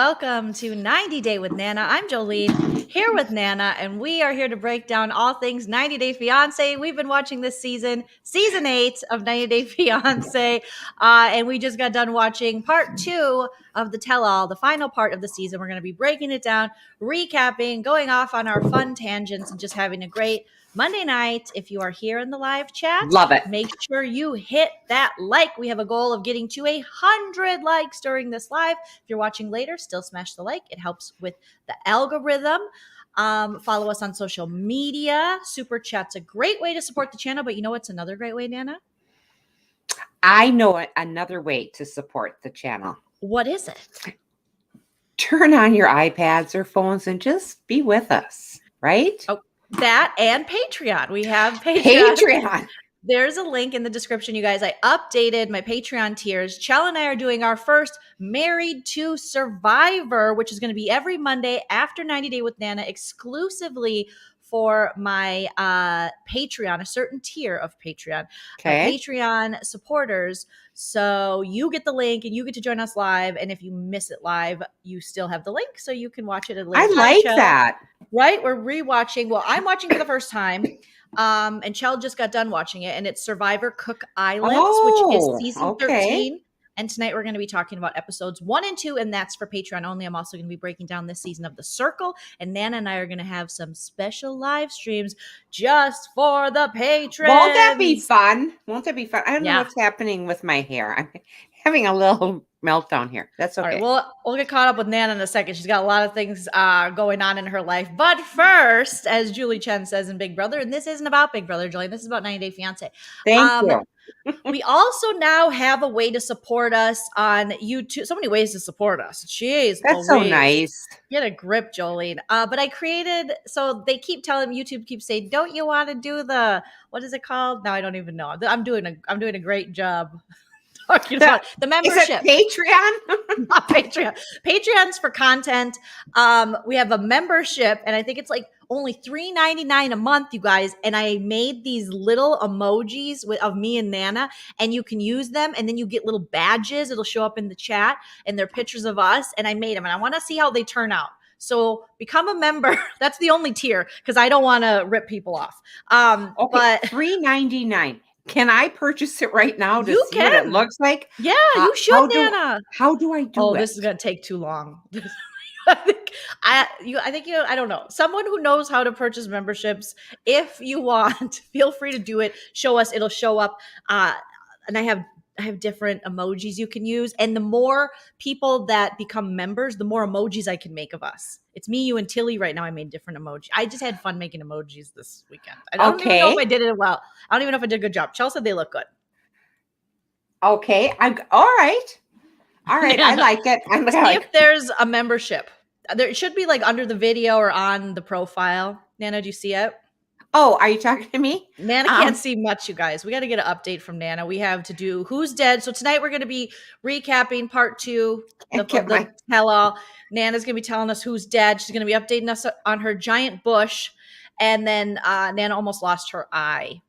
welcome to 90 Day with Nana. I'm Joleen, here with Nana, and we are here to break down all things 90 Day Fiancé. We've been watching this season 8 of 90 Day Fiancé, and we just got done watching part 2 of the tell-all, the final part of the season. We're going to be breaking it down, recapping, going off on our fun tangents, and just having a great Monday night. If you are here in the live chat, love it. Make sure you hit that like. We have a goal of getting to 100 likes during this live. If you're watching later, still smash the like. It helps with the algorithm. Follow us on social media. Super chat's a great way to support the channel, but you know what's another great way, Nana? I know another way to support the channel. What is it? Turn on your iPads or phones and just be with us, right? Oh, that and Patreon. We have Patreon. Patreon. There's a link in the description, you guys. I updated my Patreon tiers. Chell and I are doing our first Married to Survivor, which is going to be every Monday after 90 Day with Nana, exclusively for my Patreon, a certain tier of Patreon. Okay. Patreon supporters. So you get the link and you get to join us live. And if you miss it live, you still have the link so you can watch it at a later I like that. Right? We're rewatching. Well, I'm watching for the first time. And Chell just got done watching it, and it's Survivor Cook Islands, which is season 13. And tonight we're going to be talking about episodes 1 and 2, and that's for Patreon only. I'm also going to be breaking down this season of The Circle, and Nana and I are going to have some special live streams just for the patrons. Won't that be fun? Won't that be fun? I don't know what's happening with my hair. I'm having a little meltdown here. That's okay. All right, we'll get caught up with Nana in a second. She's got a lot of things going on in her life. But first, as Julie Chen says in Big Brother, and this isn't about Big Brother, Julie, this is about 90 Day Fiancé. Thank you. We also now have a way to support us on YouTube. So many ways to support us. Jeez. That's so nice. Get a grip, Jolene. But I created, so they keep telling, YouTube keeps saying, don't you want to do the, what is it called? No, I don't even know. I'm doing a great job. About the membership. Is it Patreon? Not Patreon. Patreon's for content. We have a membership, and I think it's like only $3.99 a month, you guys. And I made these little emojis of me and Nana, and you can use them, and then you get little badges. It'll show up in the chat, and they're pictures of us. And I made them, and I want to see how they turn out. So become a member. That's the only tier because I don't want to rip people off. Okay, but $3.99. Can I purchase it right now to see what it looks like? Yeah, you should, Nana. How do I do it? Oh, this is going to take too long. I don't know. Someone who knows how to purchase memberships, if you want, feel free to do it. Show us. It'll show up. And I have different emojis you can use. And the more people that become members, the more emojis I can make of us. It's me, you, and Tilly right now. I made different emojis. I just had fun making emojis this weekend. I don't even know if I did it well. I don't even know if I did a good job. Chelsea said they look good. Okay. All right. I like it. See if there's a membership. There should be like under the video or on the profile. Nana, do you see it? Oh, are you talking to me? Nana can't see much, you guys. We got to get an update from Nana. We have to do Who's Dead. So tonight we're going to be recapping part 2 of the tell-all. Nana's going to be telling us who's dead. She's going to be updating us on her giant bush. And then Nana almost lost her eye.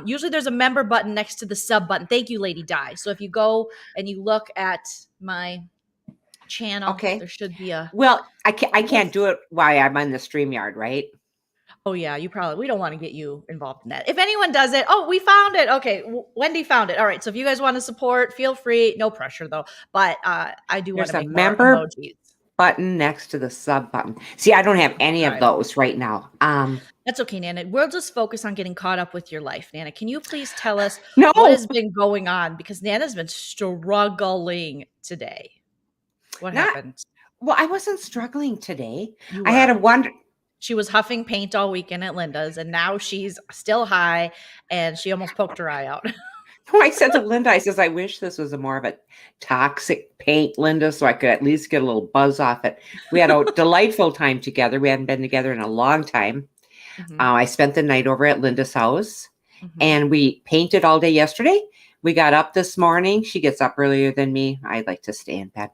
Usually there's a member button next to the sub button. Thank you, Lady Di. So if you go and you look at my channel, there should be a... Well, I can't do it while I'm on the StreamYard, right? Oh, yeah, we don't want to get you involved in that. If anyone does it, we found it. Okay, Wendy found it. All right, so if you guys want to support, feel free. No pressure, though. But I do want to make more member emojis. Button next to the sub button. See, I don't have any of those right now. That's okay, Nana. We'll just focus on getting caught up with your life. Nana, can you please tell us what has been going on? Because Nana's been struggling today. What happened? Well, I wasn't struggling today. I had a wonder. She was huffing paint all weekend at Linda's, and now she's still high, and she almost poked her eye out. I said to Linda, I says, I wish this was more of a toxic paint, Linda, so I could at least get a little buzz off it. We had a delightful time together. We hadn't been together in a long time. Mm-hmm. I spent the night over at Linda's house, and we painted all day yesterday. We got up this morning. She gets up earlier than me. I like to stay in bed.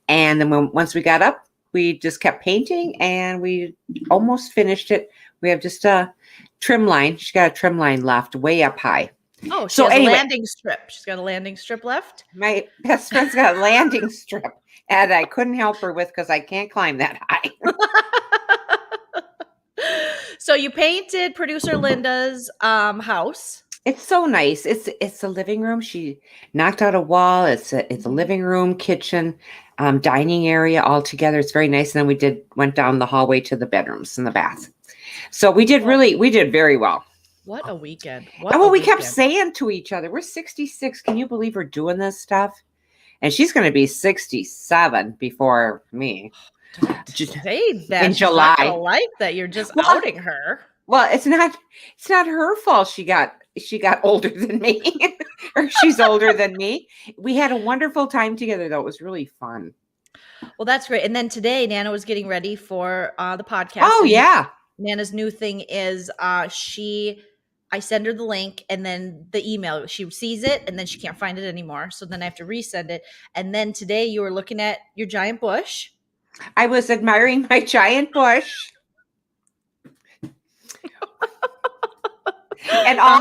And then once we got up, we just kept painting, and we almost finished it. We have just a trim line. She's got a trim line left way up high. Oh, she has a landing strip. She's got a landing strip left. My best friend's got a landing strip. And I couldn't help her with because I can't climb that high. So you painted producer Linda's house. It's so nice. It's a living room. She knocked out a wall. It's a living room, kitchen, dining area all together. It's very nice. And then we went down the hallway to the bedrooms and the bath. So we did very well. What a weekend. We kept saying to each other, we're 66. Can you believe we're doing this stuff? And she's going to be 67 before me. Just say that in July. I don't like that you're just outing her. Well, it's not her fault. She got older than me, or she's older than me. We had a wonderful time together, though. It was really fun. Well, that's great. And then today, Nana was getting ready for the podcast. Oh, yeah. Nana's new thing is I send her the link and then the email. She sees it and then she can't find it anymore. So then I have to resend it. And then today you were looking at your giant bush. I was admiring my giant bush. And all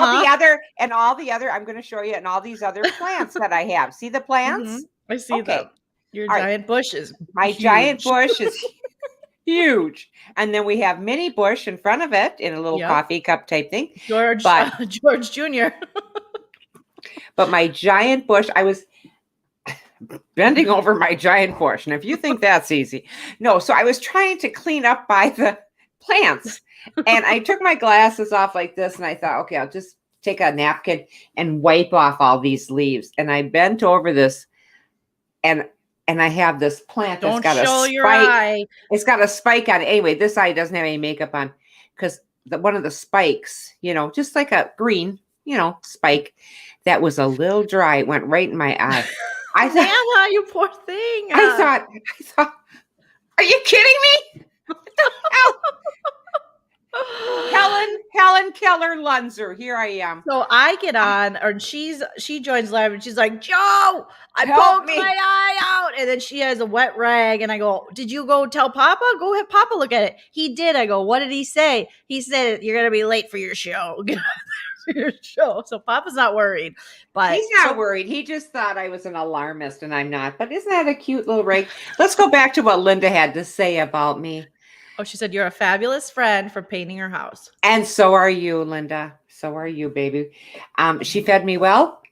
the other, I'm going to show you, and all these other plants that I have. See the plants? Mm-hmm. I see them. Your giant bush is my huge. Giant bush is huge. And then we have mini bush in front of it in a little coffee cup type thing. George Jr. But my giant bush, I was bending over my giant bush. And if you think that's easy, no. So I was trying to clean up by the plants. And I took my glasses off like this, and I thought, okay, I'll just take a napkin and wipe off all these leaves. And I bent over this, and I have this plant that's got a spike. Your eye. It's got a spike on it. Anyway, this eye doesn't have any makeup on because one of the spikes, just like a green, spike, that was a little dry. It went right in my eye. I thought, Nana, you poor thing. I thought, are you kidding me? What the hell? Helen Keller Lunzer. Here I am. So I get on, or she joins live, and she's like, Joe, I poked my eye out. And then she has a wet rag, and I go, did you go tell Papa? Go have Papa look at it. He did. I go, what did he say? He said, you're gonna be late for your show. So Papa's not worried. But he's not worried. He just thought I was an alarmist, and I'm not. But isn't that a cute little rag? Let's go back to what Linda had to say about me. Oh, she said, you're a fabulous friend for painting her house. And so are you, Linda. So are you, baby. She fed me well.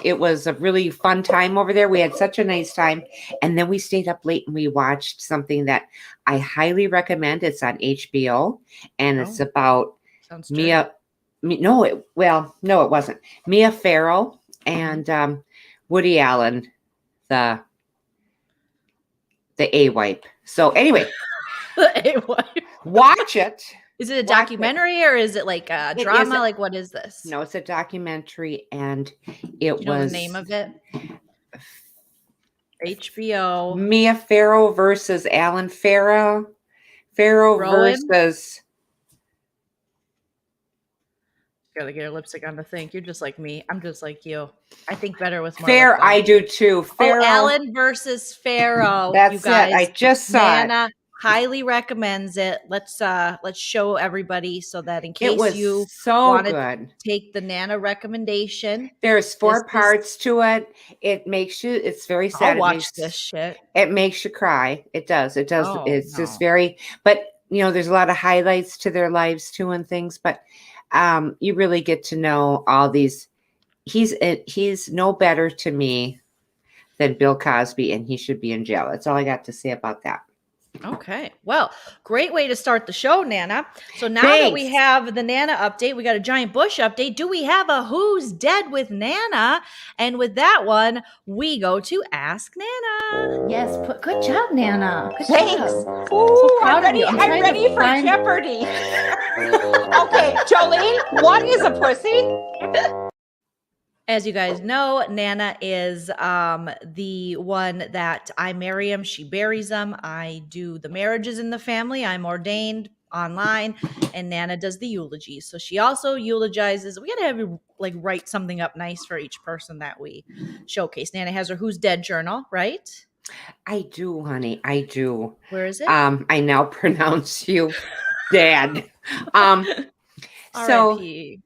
It was a really fun time over there. We had such a nice time. And then we stayed up late and we watched something that I highly recommend. It's on HBO. And it's about Mia. No, it wasn't. Mia Farrow and Woody Allen, the A-wipe. So anyway. Watch it. Is it a documentary or is it like a drama? Like, what is this? No, it's a documentary, and it was the name of it. HBO. Mia Farrow versus Alan Farrow. Versus. Gotta get your lipstick on to think. You're just like me. I'm just like you. I think better with more. Fair, I do too. Farrow. Alan versus Farrow. That's you guys. it. I just saw it. Highly recommends it. Let's show everybody so that in case you want to take the Nana recommendation. There's 4 parts to it. It makes you. It's very sad. I'll watch this shit. It makes you cry. It does. It does. It's just very. But there's a lot of highlights to their lives too and things. But you really get to know all these. He's no better to me than Bill Cosby, and he should be in jail. That's all I got to say about that. Okay. Well, great way to start the show, Nana. So now that we have the Nana update, we got a giant bush update. Do we have a Who's Dead with Nana? And with that one, we go to Ask Nana. Yes. Good job, Nana. Good Thanks. Job. Ooh, So proud I'm ready for Jeopardy. Okay, Joleen, what is a pussy? As you guys know, Nana is the one that I marry him. She buries him. I do the marriages in the family. I'm ordained online, and Nana does the eulogies. So she also eulogizes. We got to have you write something up nice for each person that we showcase. Nana has her Who's Dead journal, right? I do, honey. I do. Where is it? I now pronounce you dead. So, all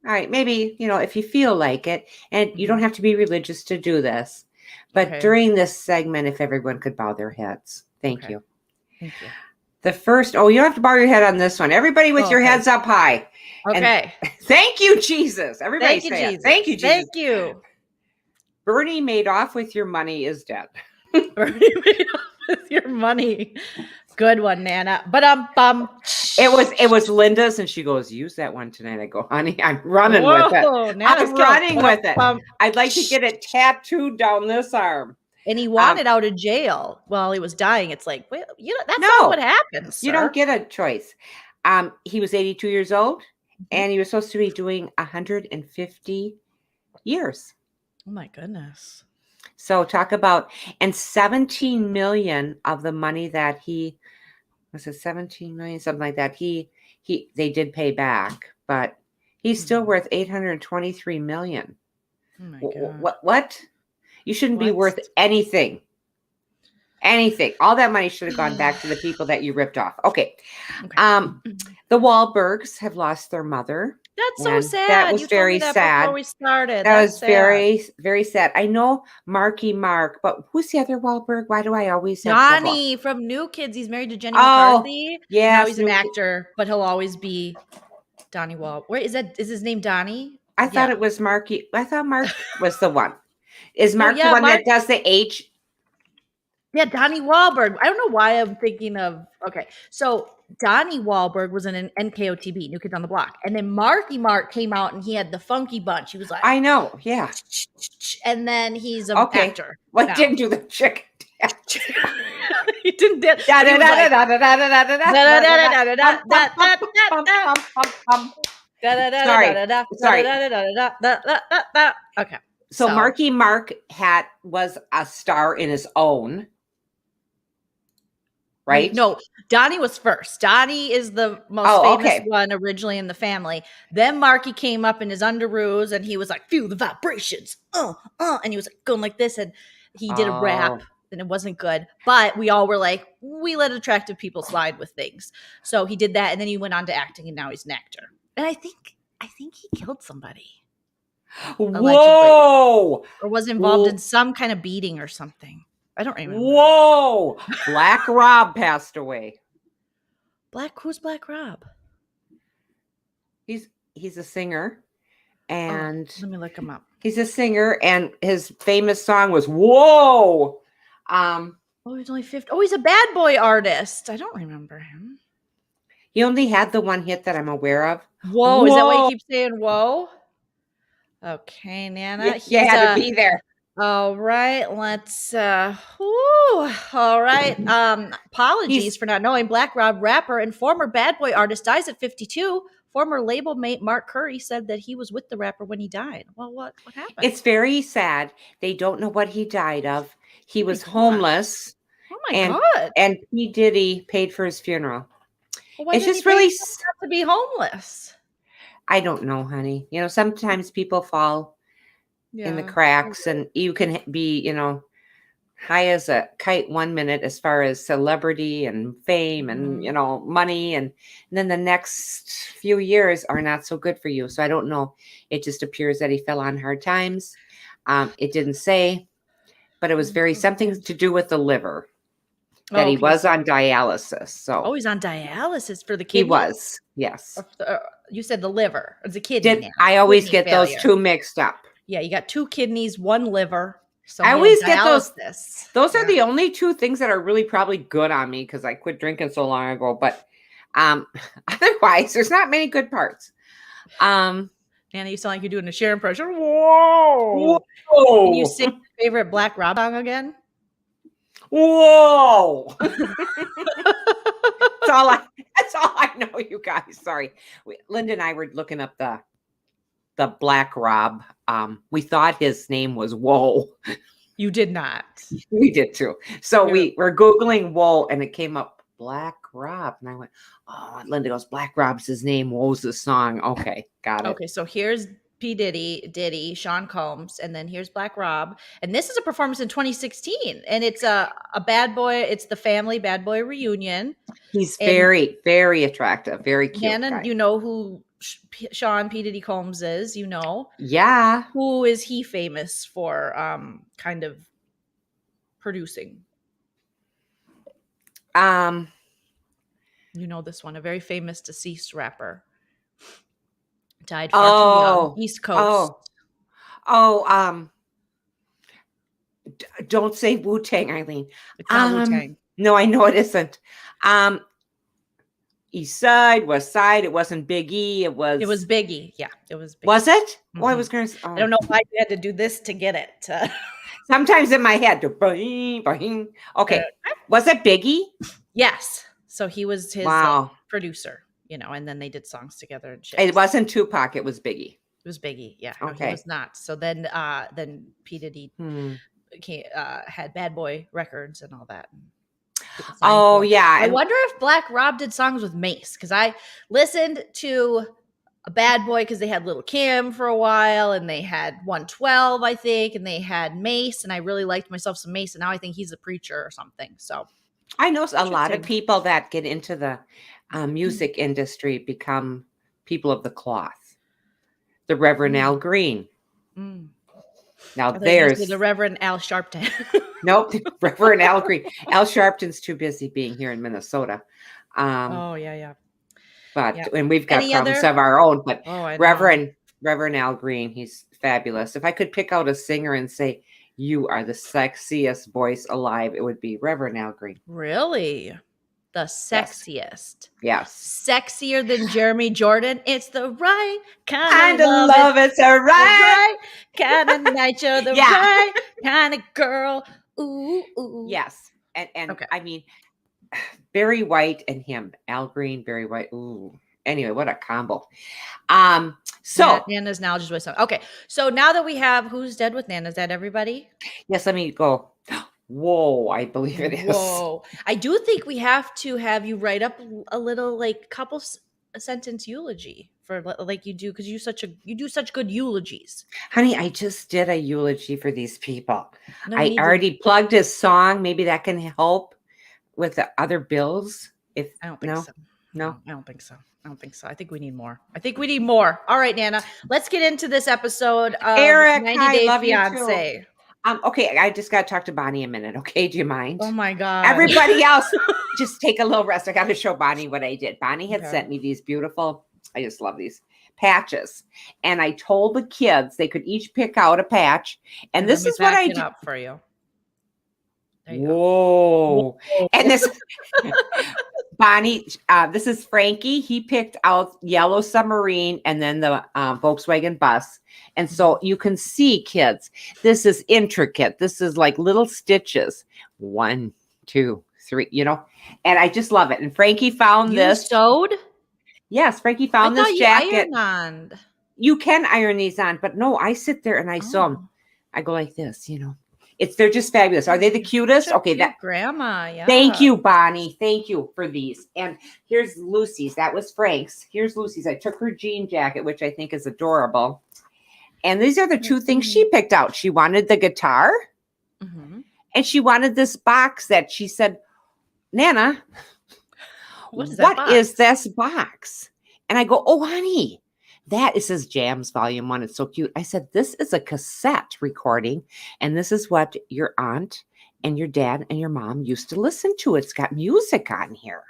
right, maybe, if you feel like it, and you don't have to be religious to do this, But Okay. during this segment, if everyone could bow their heads. Thank Okay. you. Thank you. The first, you don't have to bow your head on this one. Everybody with your Okay. heads up high. Okay. And thank you, Jesus. Everybody Thank you, say it. Jesus. Thank you, Jesus. Thank you. Bernie Madoff with your money is dead. With your money. Good one, Nana. But It was Linda's, and she goes, "Use that one tonight." I go, "Honey, I'm running with it. Nana's I'm running with it. Bum. I'd like to get it tattooed down this arm." And he wanted out of jail while he was dying. It's like, well, that's not what happens. Sir. You don't get a choice. He was 82 years old, and he was supposed to be doing 150 years. Oh my goodness. So talk about, and 17 million of the money that was it 17 million, something like that. They did pay back, but he's still worth 823 million. Oh my God. What? You shouldn't be worth anything. Anything. All that money should have gone back to the people that you ripped off. Okay. The Wahlbergs have lost their mother. That's so sad. That was very sad. Before we started. That was very, very sad. I know Marky Mark, but who's the other Wahlberg? Why do I always have Donnie from New Kids? He's married to Jenny McCarthy. Yeah. Now he's an actor, but he'll always be Donnie Wahlberg. Wait, is his name Donnie? I thought it was Marky. I thought Mark was the one. Is Mark the one that does the H? Yeah, Donnie Wahlberg. I don't know why I'm thinking of. Okay, so Donnie Wahlberg was in an NKOTB, New Kids on the Block, and then Marky Mark came out and he had the Funky Bunch. He was like, I know, yeah. And then he's an actor. Well, he didn't do the chicken dance. He didn't dance. Okay. So Marky Mark was a star in his own. Right? No, Donnie was first. Donnie is the most famous one originally in the family. Then Marky came up in his underoos and he was like, feel the vibrations. And he was like going like this. And he did a rap and it wasn't good. But we all were like, we let attractive people slide with things. So he did that. And then he went on to acting and now he's an actor. And I think he killed somebody. Whoa. Allegedly. Or was involved in some kind of beating or something. I don't remember. Whoa! Black Rob passed away. Who's Black Rob? He's a singer, and let me look him up. He's a singer, and his famous song was "Whoa." He's only 50. Oh, he's a bad boy artist. I don't remember him. He only had the one hit that I'm aware of. Whoa! Is that why you keep saying "whoa"? Okay, Nana. You had to be there. All right, let's all right. Apologies for not knowing. Black Rob, rapper and former bad boy artist, dies at 52. Former label mate Mark Curry said that he was with the rapper when he died. Well, what happened? It's very sad. They don't know what he died of. He was homeless. Oh my God. And P. Diddy paid for his funeral. Well, why it's did just he really to be homeless. I don't know, honey. Sometimes people fall in the cracks, and you can be, high as a kite 1 minute as far as celebrity and fame and, money. And then the next few years are not so good for you. So I don't know. It just appears that he fell on hard times. It didn't say, but it was something to do with the liver. That he was on dialysis. So he's on dialysis for the kidney? He was, yes. You said the liver. It's a kidney. I always get those two mixed up. Yeah, you got 2 kidneys, 1 liver. So I always get those. Those are the only 2 things that are really probably good on me because I quit drinking so long ago. But otherwise, there's not many good parts. Anna, you sound like you're doing a Cher impression. Whoa! Can you sing your favorite Black Rob song again? Whoa! That's all I know, you guys. Sorry, Linda and I were looking up the Black Rob. We thought his name was Whoa. You did not. We did too. So we were Googling Whoa, and it came up Black Rob. And I went, oh, Linda goes, Black Rob's his name. Whoa's the song. Okay, got it. Okay, so here's P. Diddy, Sean Combs, and then here's Black Rob. And this is a performance in 2016. And it's a bad boy. It's the family bad boy reunion. He's very, very attractive. Very cute. Hannah, guy. you know who Sean P. Diddy Combs is, Yeah. Who is he famous for? Kind of producing? You know this one, a very famous deceased rapper. Died far too young. East Coast. Don't say Wu-Tang, Eileen. It's not Wu-Tang. No, I know it isn't. East Side, West Side. It wasn't Big E. It was Biggie. Yeah, it was Biggie. Was it? Mm-hmm. Oh, I was going to. I don't know why you had to do this to get it. Sometimes in my head. Okay. Was it Biggie? Yes. So he was his producer, and then they did songs together and shit. It wasn't Tupac. It was Biggie. It was Biggie. Yeah. Okay. No, he was not. So then P. Diddy had Bad Boy Records and all that. Oh, yeah. I wonder if Black Rob did songs with Mace, because I listened to a Bad Boy because they had Lil' Kim for a while, and they had 112, I think, and they had Mace, and I really liked myself some Mace, and now I think he's a preacher or something. So I know a lot of people that get into the music industry become people of the cloth. The Reverend Al Green. Now there's the Reverend Al Sharpton. Nope, Reverend Al Green. Al Sharpton's too busy being here in Minnesota. Yeah. But and we've got problems of our own. But Reverend Al Green, he's fabulous. If I could pick out a singer and say, "You are the sexiest voice alive," it would be Reverend Al Green. Really? The sexiest. Yes. Sexier than Jeremy Jordan. It's the right kind of love. It's a right kind of night. You're the right kind of girl. Ooh, ooh. Yes. And okay. I mean, Barry White and him. Al Green, Barry White. Ooh. Anyway, what a combo. So Nana's now just with some. Okay. So now that we have Who's Dead with Nana, is that everybody? Yes, let me go. Whoa, I believe it is. Whoa. I do think we have to have you write up a little couple sentence eulogy for you do, because you do such good eulogies. Honey, I just did a eulogy for these people. I already plugged his song. Maybe that can help with the other bills. I don't think so. No, I don't think so. I think we need more. All right, Nana, let's get into this episode of Eric, 90 Day Fiancé. Okay, I just got to talk to Bonnie a minute. Okay, do you mind? Oh my God. Everybody else, just take a little rest. I got to show Bonnie what I did. Bonnie had sent me these beautiful, I just love these patches. And I told the kids they could each pick out a patch. And this is what I did. Up for you. Whoa. And this, Bonnie, this is Frankie. He picked out Yellow Submarine and then the Volkswagen bus. And so you can see, kids, this is intricate. This is like little stitches. 1, 2, 3, and I just love it. And Frankie found this. Sewed? Yes, Frankie found this jacket. Ironed. You can iron these on, but no, I sit there and I sew them. I go like this, they're just fabulous. Are they the cutest? Okay, that grandma. Yeah. Thank you, Bonnie. Thank you for these. And here's Lucy's. That was Frank's. Here's Lucy's. I took her jean jacket, which I think is adorable. And these are the two things she picked out. She wanted the guitar, and she wanted this box that she said, Nana, what is this box? And I go, oh, honey. It says Jams Volume 1. It's so cute. I said, this is a cassette recording, and this is what your aunt and your dad and your mom used to listen to. It's got music on here.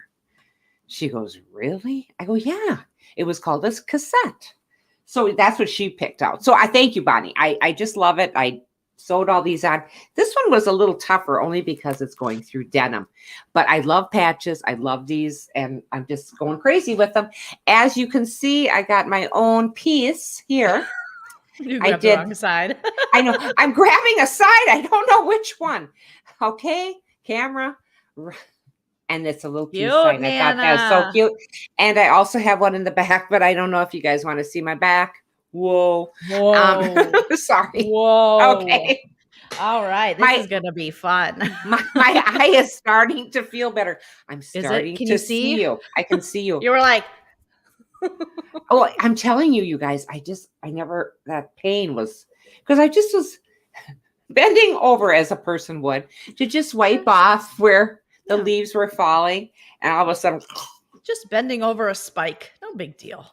She goes, really? I go, yeah. It was called a cassette. So that's what she picked out. So I thank you, Bonnie. I just love it. I sewed all these on. This one was a little tougher only because it's going through denim. But I love patches. I love these, and I'm just going crazy with them. As you can see, I got my own piece here. You grabbed the wrong side. I know. I'm grabbing a side. I don't know which one. Okay, camera. And it's a little piece sign. I thought that was so cute. And I also have one in the back, but I don't know if you guys want to see my back. Whoa. Sorry. Whoa. Okay. All right. This is going to be fun. my eye is starting to ffeel better. I'm starting to see you. I can see you. You were like. Oh, I'm telling you, you guys, that pain was, because I just was bending over as a person would to just wipe off where the leaves were falling. And all of a sudden. Just bending over a spike. No big deal.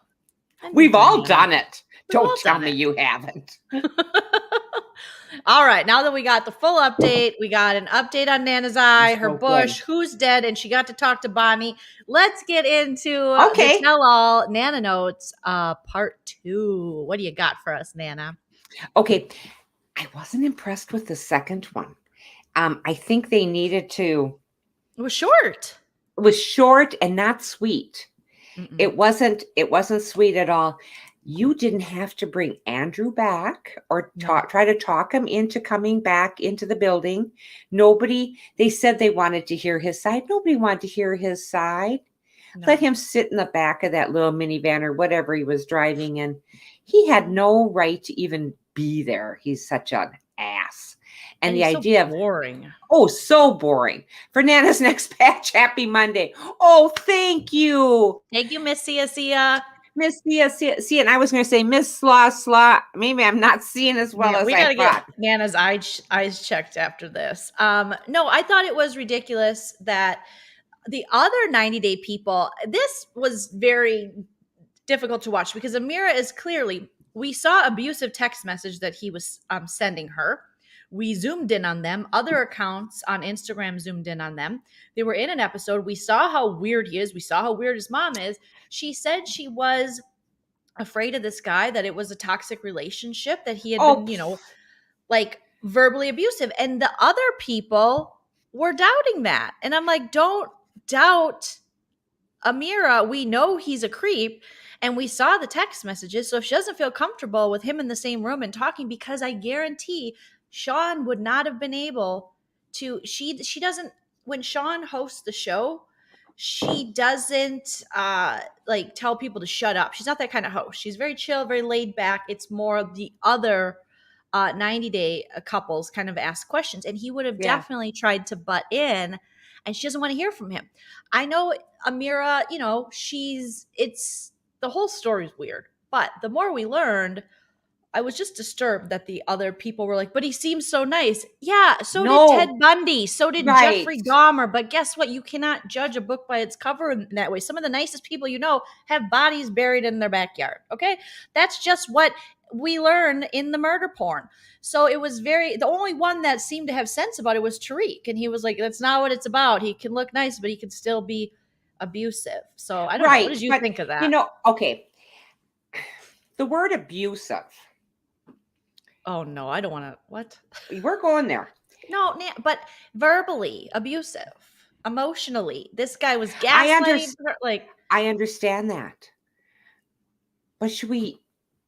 We've all done it. Don't tell me you haven't. All right, now that we got the full update, we got an update on Nana's eye, her so bush, good. who's dead, and she got to talk to Bonnie. Let's get into Okay. the tell-all Nana Notes part 2. What do you got for us, Nana? Okay. I wasn't impressed with the second one. I think they needed to. It was short. It was short and not sweet. Mm-mm. It wasn't sweet at all. You didn't have to bring Andrew back or try to talk him into coming back into the building. They said they wanted to hear his side. Nobody wanted to hear his side. No. Let him sit in the back of that little minivan or whatever he was driving in. He had no right to even be there. He's such an ass. And the idea of boring. Oh, so boring. For Nana's next patch, happy Monday. Oh, thank you. Thank you, Miss Sia. Miss Sia. And I was going to say Miss Slaw. Maybe I'm not seeing as well as we I gotta thought. get Nana's eyes checked after this. No, I thought it was ridiculous that the other 90-day people, this was very difficult to watch because Amira is clearly, we saw abusive text message that he was sending her. We zoomed in on them. Other accounts on Instagram zoomed in on them. They were in an episode. We saw how weird he is. We saw how weird his mom is. She said she was afraid of this guy, that it was a toxic relationship, that he had been, like verbally abusive. And the other people were doubting that. And I'm like, don't doubt Amira. We know he's a creep. And we saw the text messages. So if she doesn't feel comfortable with him in the same room and talking, because I guarantee Sean would not have been able to, she doesn't, when Sean hosts the show, she doesn't like tell people to shut up. She's not that kind of host. She's very chill, very laid back. It's more of the other 90-day couples kind of ask questions. And he would have definitely tried to butt in, and she doesn't want to hear from him. I know Amira, the whole story is weird. But the more we learned, I was just disturbed that the other people were like, but he seems so nice. Yeah, so did Ted Bundy. So did Jeffrey Dahmer. But guess what? You cannot judge a book by its cover in that way. Some of the nicest people have bodies buried in their backyard. Okay? That's just what we learn in the murder porn. So it was the only one that seemed to have sense about it was Tariq. And he was like, that's not what it's about. He can look nice, but he can still be abusive. So I don't know. What did you think of that? Okay. The word abusive. Oh, no, I don't want to. What? We're going there. No, but verbally abusive, emotionally. This guy was gaslighting her. I understand that. But should we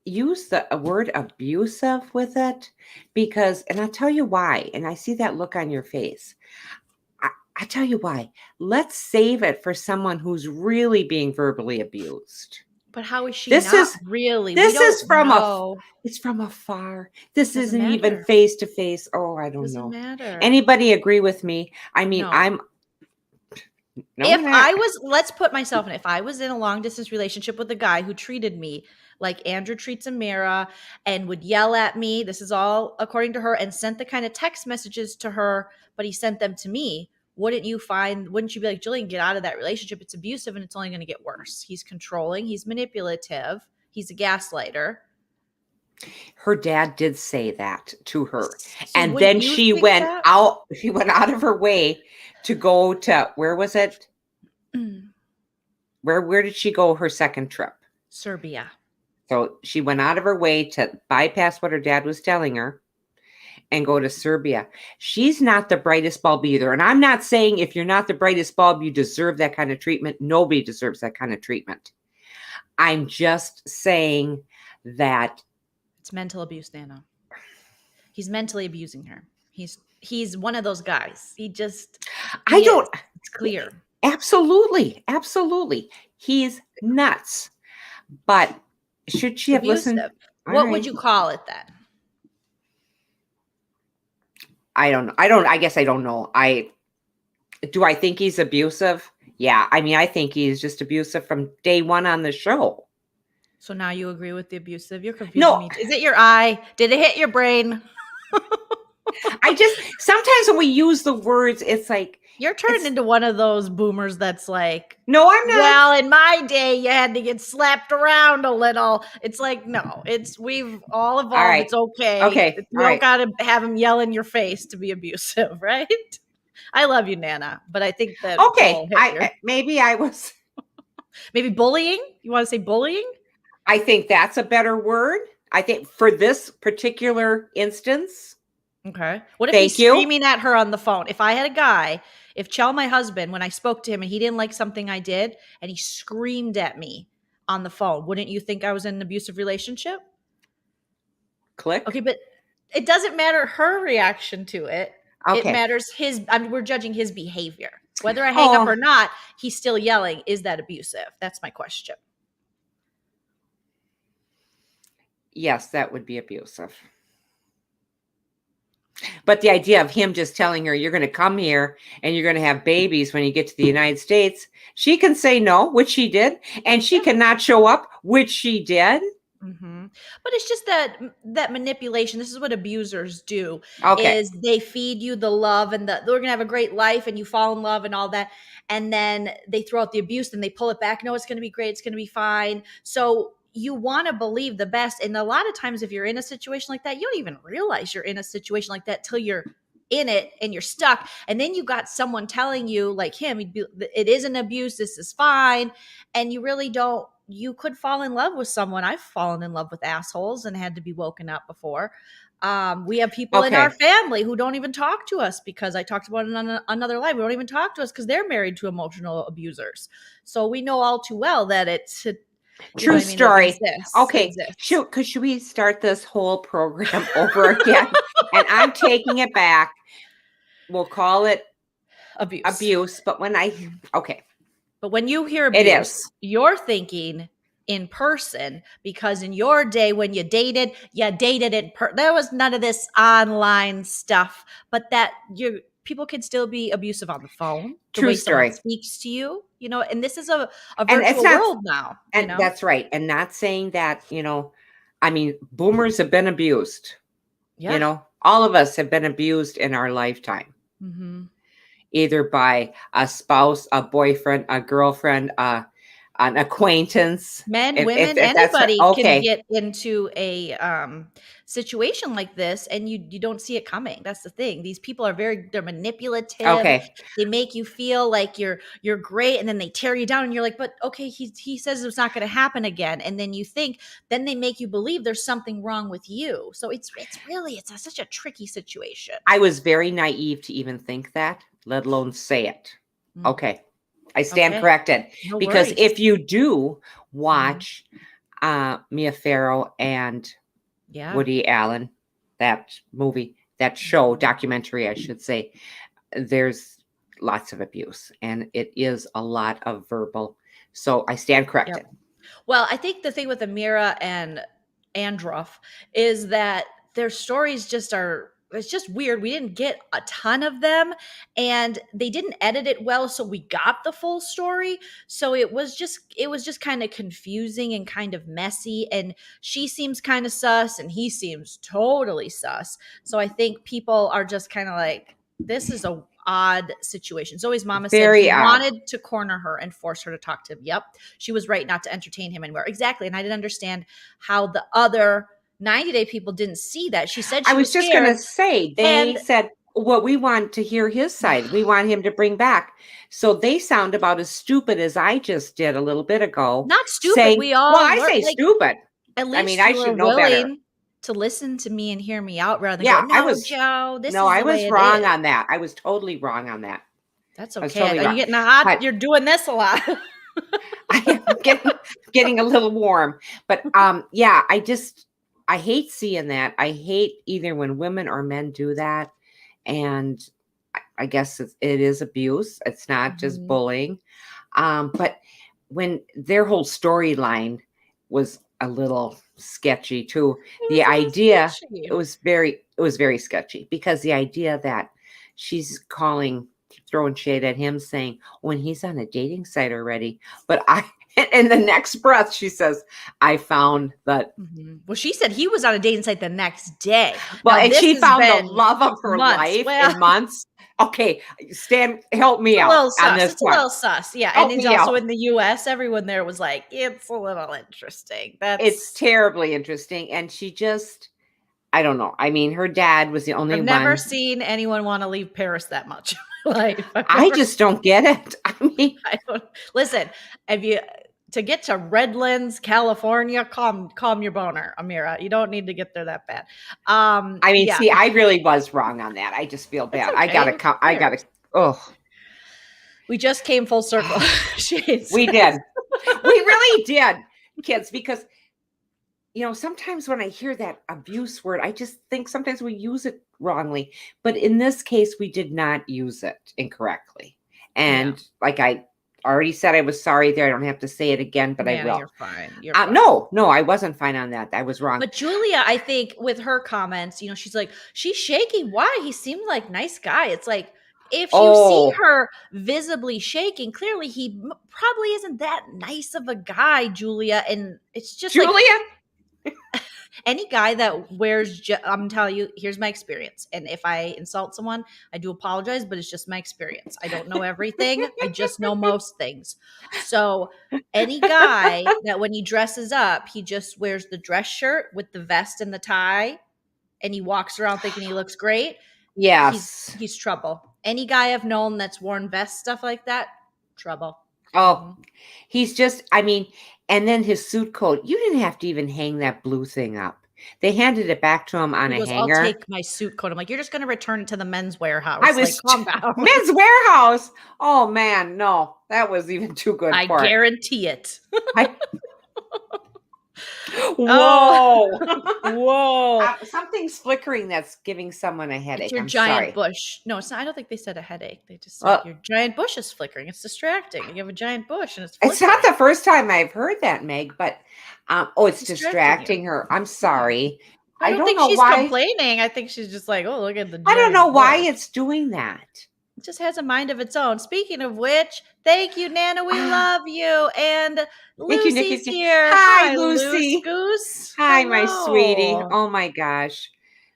use the word abusive with it? Because, and I'll tell you why. And I see that look on your face. I tell you why. Let's save it for someone who's really being verbally abused. But how is she really? This is it's from afar. This isn't even face to face. Oh, I don't know. Doesn't matter. Anybody agree with me? I mean, let's put myself in. If I was in a long distance relationship with a guy who treated me like Andrew treats Amira and would yell at me, this is all according to her, and sent the kind of text messages to her, but he sent them to me. Wouldn't you be like, Joleen, get out of that relationship? It's abusive and it's only going to get worse. He's controlling. He's manipulative. He's a gaslighter. Her dad did say that to her. So and then she went out of her way to go to, where was it? Where did she go her second trip? Serbia. So she went out of her way to bypass what her dad was telling her and go to Serbia. She's not the brightest bulb either. And I'm not saying if you're not the brightest bulb, you deserve that kind of treatment. Nobody deserves that kind of treatment. I'm just saying that it's mental abuse, Nana. He's mentally abusing her. He's one of those guys. It's clear. Absolutely. He's nuts. But should she have listened? What would you call it then? I don't know. I guess I don't know. Do I think he's abusive? Yeah. I mean, I think he's just abusive from day one on the show. So now you agree with the abusive? You're confusing me. Is it your eye? Did it hit your brain? Sometimes when we use the words, it's like, You're turning into one of those boomers that's like, no, I'm not. well, in my day, you had to get slapped around a little. It's like, no, we've all evolved. right. It's okay. Okay, You all don't right. got to have him yell in your face to be abusive, right? I love you, Nana, but I think that Okay, Joel hit you. maybe I was. Maybe bullying? You want to say bullying? I think that's a better word. I think for this particular instance. Okay. What if Thank he's you. screaming at her on the phone? If I had a guy, if Chell, my husband, when I spoke to him and he didn't like something I did and he screamed at me on the phone, wouldn't you think I was in an abusive relationship? Click. Okay, but it doesn't matter her reaction to it. It Okay. matters we're judging his behavior. Whether I hang up or not, he's still yelling. Is that abusive? That's my question. Yes, that would be abusive. But the idea of him just telling her, you're going to come here and you're going to have babies when you get to the United States, she can say no, which she did, and she cannot show up, which she did. Mm-hmm. But it's just that manipulation. This is what abusers do. Okay. Is they feed you the love and they're gonna have a great life and you fall in love and all that, and then they throw out the abuse and they pull it back. No, it's gonna be great. It's gonna be fine. So you want to believe the best, and a lot of times, if you're in a situation like that, you don't even realize you're in a situation like that till you're in it and you're stuck. And then you got someone telling you, like him, it is an abuse. This is fine, and you really don't. You could fall in love with someone. I've fallen in love with assholes and had to be woken up before. We have people in our family who don't even talk to us because I talked about it on another live. We don't even talk to us because they're married to emotional abusers. So we know all too well that it's true story. Okay. Shoot, should we start this whole program over again? And I'm taking it back. We'll call it abuse. But But when you hear abuse, you're thinking in person, because in your day when you dated it. There was none of this online stuff, but people can still be abusive on the phone. The way someone speaks to you, and this is a virtual world now. And that's right. And not saying that, boomers have been abused. Yeah. All of us have been abused in our lifetime. Mm-hmm. Either by a spouse, a boyfriend, a girlfriend, an acquaintance. Men, women, anybody can get into a situation like this, and you don't see it coming. That's the thing. These people they're manipulative. Okay. They make you feel like you're great, and then they tear you down, and you're like, but okay, he says it's not going to happen again. And then then they make you believe there's something wrong with you. So it's such a tricky situation. I was very naive to even think that, let alone say it. Okay. I stand corrected. No because worries. if you do watch Mia Farrow and Woody Allen, that movie, that show, documentary, I should say, there's lots of abuse and it is a lot of verbal. So I stand corrected. Yep. Well, I think the thing with Amira and Androff is that their stories it's just weird. We didn't get a ton of them and they didn't edit it well. So we got the full story. So it was just kind of confusing and kind of messy. And she seems kind of sus and he seems totally sus. So I think people are just kind of like, this is a odd situation. Zoe's mama said he wanted to corner her and force her to talk to him. Yep. She was right not to entertain him anymore. Exactly. And I didn't understand how the other 90-day people didn't see that. She said she was just going to say, they said, well, we want to hear his side. We want him to bring back. So they sound about as stupid as I just did a little bit ago. Not stupid. Saying, I say stupid. At least I should know better. To listen to me and hear me out rather than go, no, Joe, this is the way I was wrong on that. I was totally wrong on that. That's okay. Totally Are you getting hot? You're doing this a lot. I am getting a little warm. But I hate seeing that. I hate either when women or men do that. And I guess it is abuse. It's not just bullying. But when their whole storyline was a little sketchy too. The idea it was very sketchy because the idea that she's calling throwing shade at him, saying, when he's on a dating site already. But in the next breath, she says, I found that. Well, she said he was on a dating site the next day. Well, Now, and this she has found the been love of her months. life Well- in months. Okay, Stan, help me It's a out little on sus. this It's a one. little sus. Yeah. Help And it's me also out. in the US, everyone there was like, it's a little interesting. It's terribly interesting. And she just, I don't know. I mean, her dad was the only I've one. never seen anyone want to leave Paris that much in my life. I just don't get it. I mean, I don't listen. If you to get to Redlands, California, calm your boner, Amira. You don't need to get there that bad. I mean, yeah. see, I really was wrong on that. I just feel bad. okay. I gotta. Oh, We just came full circle. Shades. we did. We really did, kids, because sometimes when I hear that abuse word, I just think sometimes we use it wrongly. But in this case, we did not use it incorrectly. And like I already said, I was sorry there. I don't have to say it again, but I will. You're fine. You're fine. No, I wasn't fine on that. I was wrong. But Julia, I think with her comments, she's like, she's shaking. Why? He seemed like a nice guy. It's like, if you see her visibly shaking, clearly he probably isn't that nice of a guy, Julia. And it's just Julia? any guy that wears, I'm telling you, here's my experience. And if I insult someone, I do apologize, but it's just my experience. I don't know everything. I just know most things. So any guy that when he dresses up, he just wears the dress shirt with the vest and the tie, and he walks around thinking he looks great. Yes. He's trouble. Any guy I've known that's worn vest stuff like that, trouble. Oh, he's just, I mean, and then his suit coat, you didn't have to even hang that blue thing up. They handed it back to him on a hanger. I'll take my suit coat. I'm like, you're just going to return it to the men's warehouse. I was calm down. Men's warehouse. Oh man, no, that was even too good. I guarantee it. Whoa. Whoa. Something's flickering that's giving someone a headache. It's your I'm giant sorry. bush. No, it's not. I don't think they said a headache. They just said your giant bush is flickering. It's distracting. You have a giant bush and it's flickering. It's not the first time I've heard that, Meg, but it's distracting her. I'm sorry. I don't think know she's why. Complaining. I think she's just like, oh, look at the I don't know why bush. it's doing that. It just has a mind of its own. Speaking of which, thank you, Nana. We love you. And Lucy's here. Hi, Lucy. Goose. Hi, Hello. my sweetie. Oh my gosh.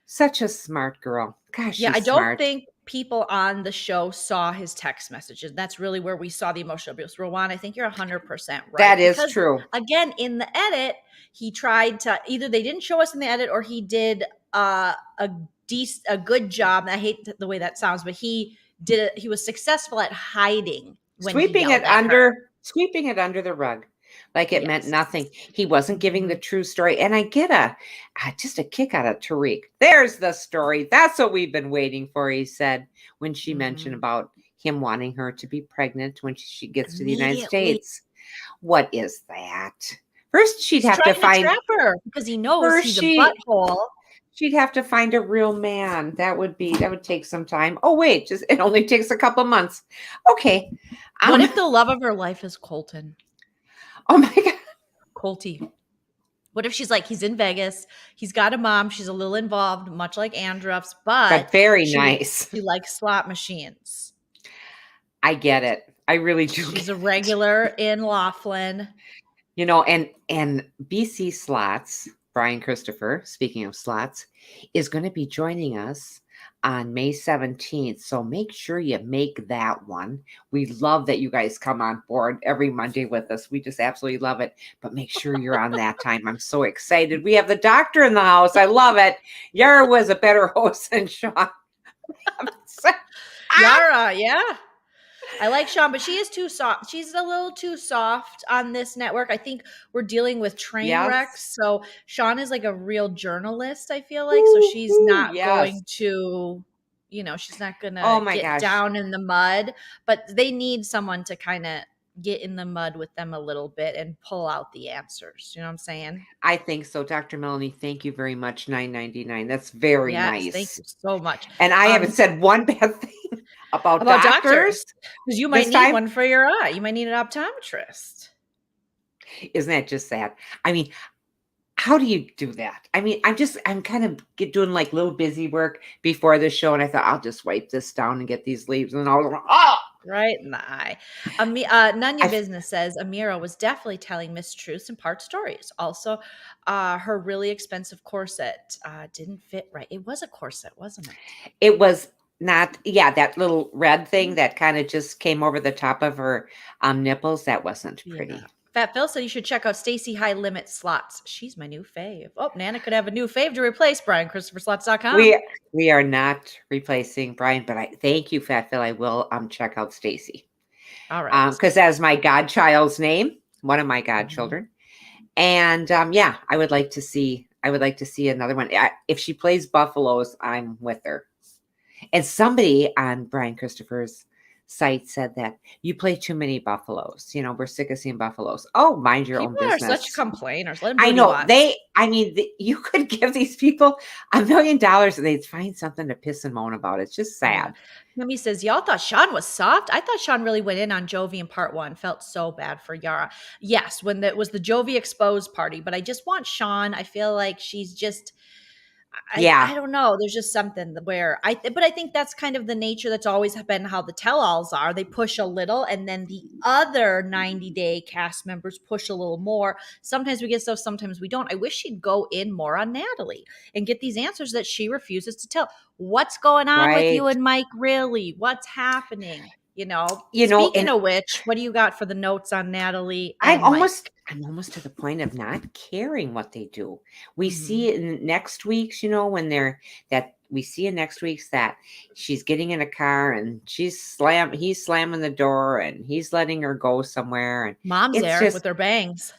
Such a smart girl. Gosh, yeah, she's I don't smart. think people on the show saw his text messages. That's really where we saw the emotional abuse. Rawan, I think you're 100% right. That is true. Again, in the edit, he tried to either they didn't show us in the edit or he did a good job. And I hate the way that sounds, but he did it. He was successful at hiding when sweeping it under the rug. Like it meant nothing. He wasn't giving the true story. And I get just a kick out of Tariq. There's the story. That's what we've been waiting for, he said, when she mentioned about him wanting her to be pregnant when she gets to the United States. What is that? First, she'd have to find trap her because he knows he's a butthole. She'd have to find a real man. That would take some time. Oh, wait, it only takes a couple months. Okay. What if the love of her life is Colton? Oh my God. Colty. What if she's like, he's in Vegas. He's got a mom. She's a little involved, much like Andruff's, but very nice. She likes slot machines. I get it. I really do. She's a regular in Laughlin. And BC Slots, Brian Christopher, speaking of slots, is going to be joining us on May 17th. So make sure you make that one. We love that you guys come on board every Monday with us. We just absolutely love it. But make sure you're on that time. I'm so excited. We have the doctor in the house. I love it. Yara was a better host than Sean. Yara, yeah. I like Sean, but she is too soft. She's a little too soft on this network. I think we're dealing with train wrecks. So Sean is like a real journalist, I feel like. So she's not going to, she's not going to get down in the mud. But they need someone to kind of get in the mud with them a little bit and pull out the answers. You know what I'm saying? I think so. Dr. Melanie, thank you very much. $9.99. That's very nice. Thank you so much. And I haven't said one bad thing about doctors. Because you might need one for your eye. You might need an optometrist. Isn't that just sad? I mean, how do you do that? I mean, I'm kind of doing like little busy work before the show, and I thought I'll just wipe this down and get these leaves, and I was like, oh, Right in the eye. None Your Business says Amira was definitely telling mistruths and part stories. Also, her really expensive corset didn't fit right. It was a corset, wasn't it? it was not, yeah, that little red thing that kind of just came over the top of her nipples. That wasn't pretty. Yeah. Fat Phil said you should check out Stacy High Limit Slots. She's my new fave. Oh, Nana could have a new fave to replace BrianChristopherSlots.com. We are not replacing Brian, but I thank you, Fat Phil. I will check out Stacy. All right. Because that's my godchild's name, one of my godchildren. And yeah, I would like to see another one. If she plays Buffaloes, I'm with her. And somebody on Brian Christopher's site said that you play too many Buffaloes. You know, we're sick of seeing Buffaloes. Oh, mind your own People business. are such complainers. Let them do I what know he wants. you could give these people $1 million and they'd find something to piss and moan about. It's just sad. Mimi says, y'all thought Sean was soft? I thought Sean really went in on Jovi in part 1. Felt so bad for Yara. Yes, when it was the Jovi exposed party, but I just want Sean. I feel like she's just, I don't know. There's just something where but I think that's kind of the nature that's always been how the tell-alls are. They push a little and then the other 90-day cast members push a little more. Sometimes we get stuff, sometimes we don't. I wish she'd go in more on Natalie and get these answers that she refuses to tell. What's going on with you and Mike, really? What's happening? Speaking of which, what do you got for the notes on Natalie and Mike? I'm almost to the point of not caring what they do. We see it in next week's, we see in next week's that she's getting in a car and he's slamming the door and he's letting her go somewhere. And Mom's there with her bangs.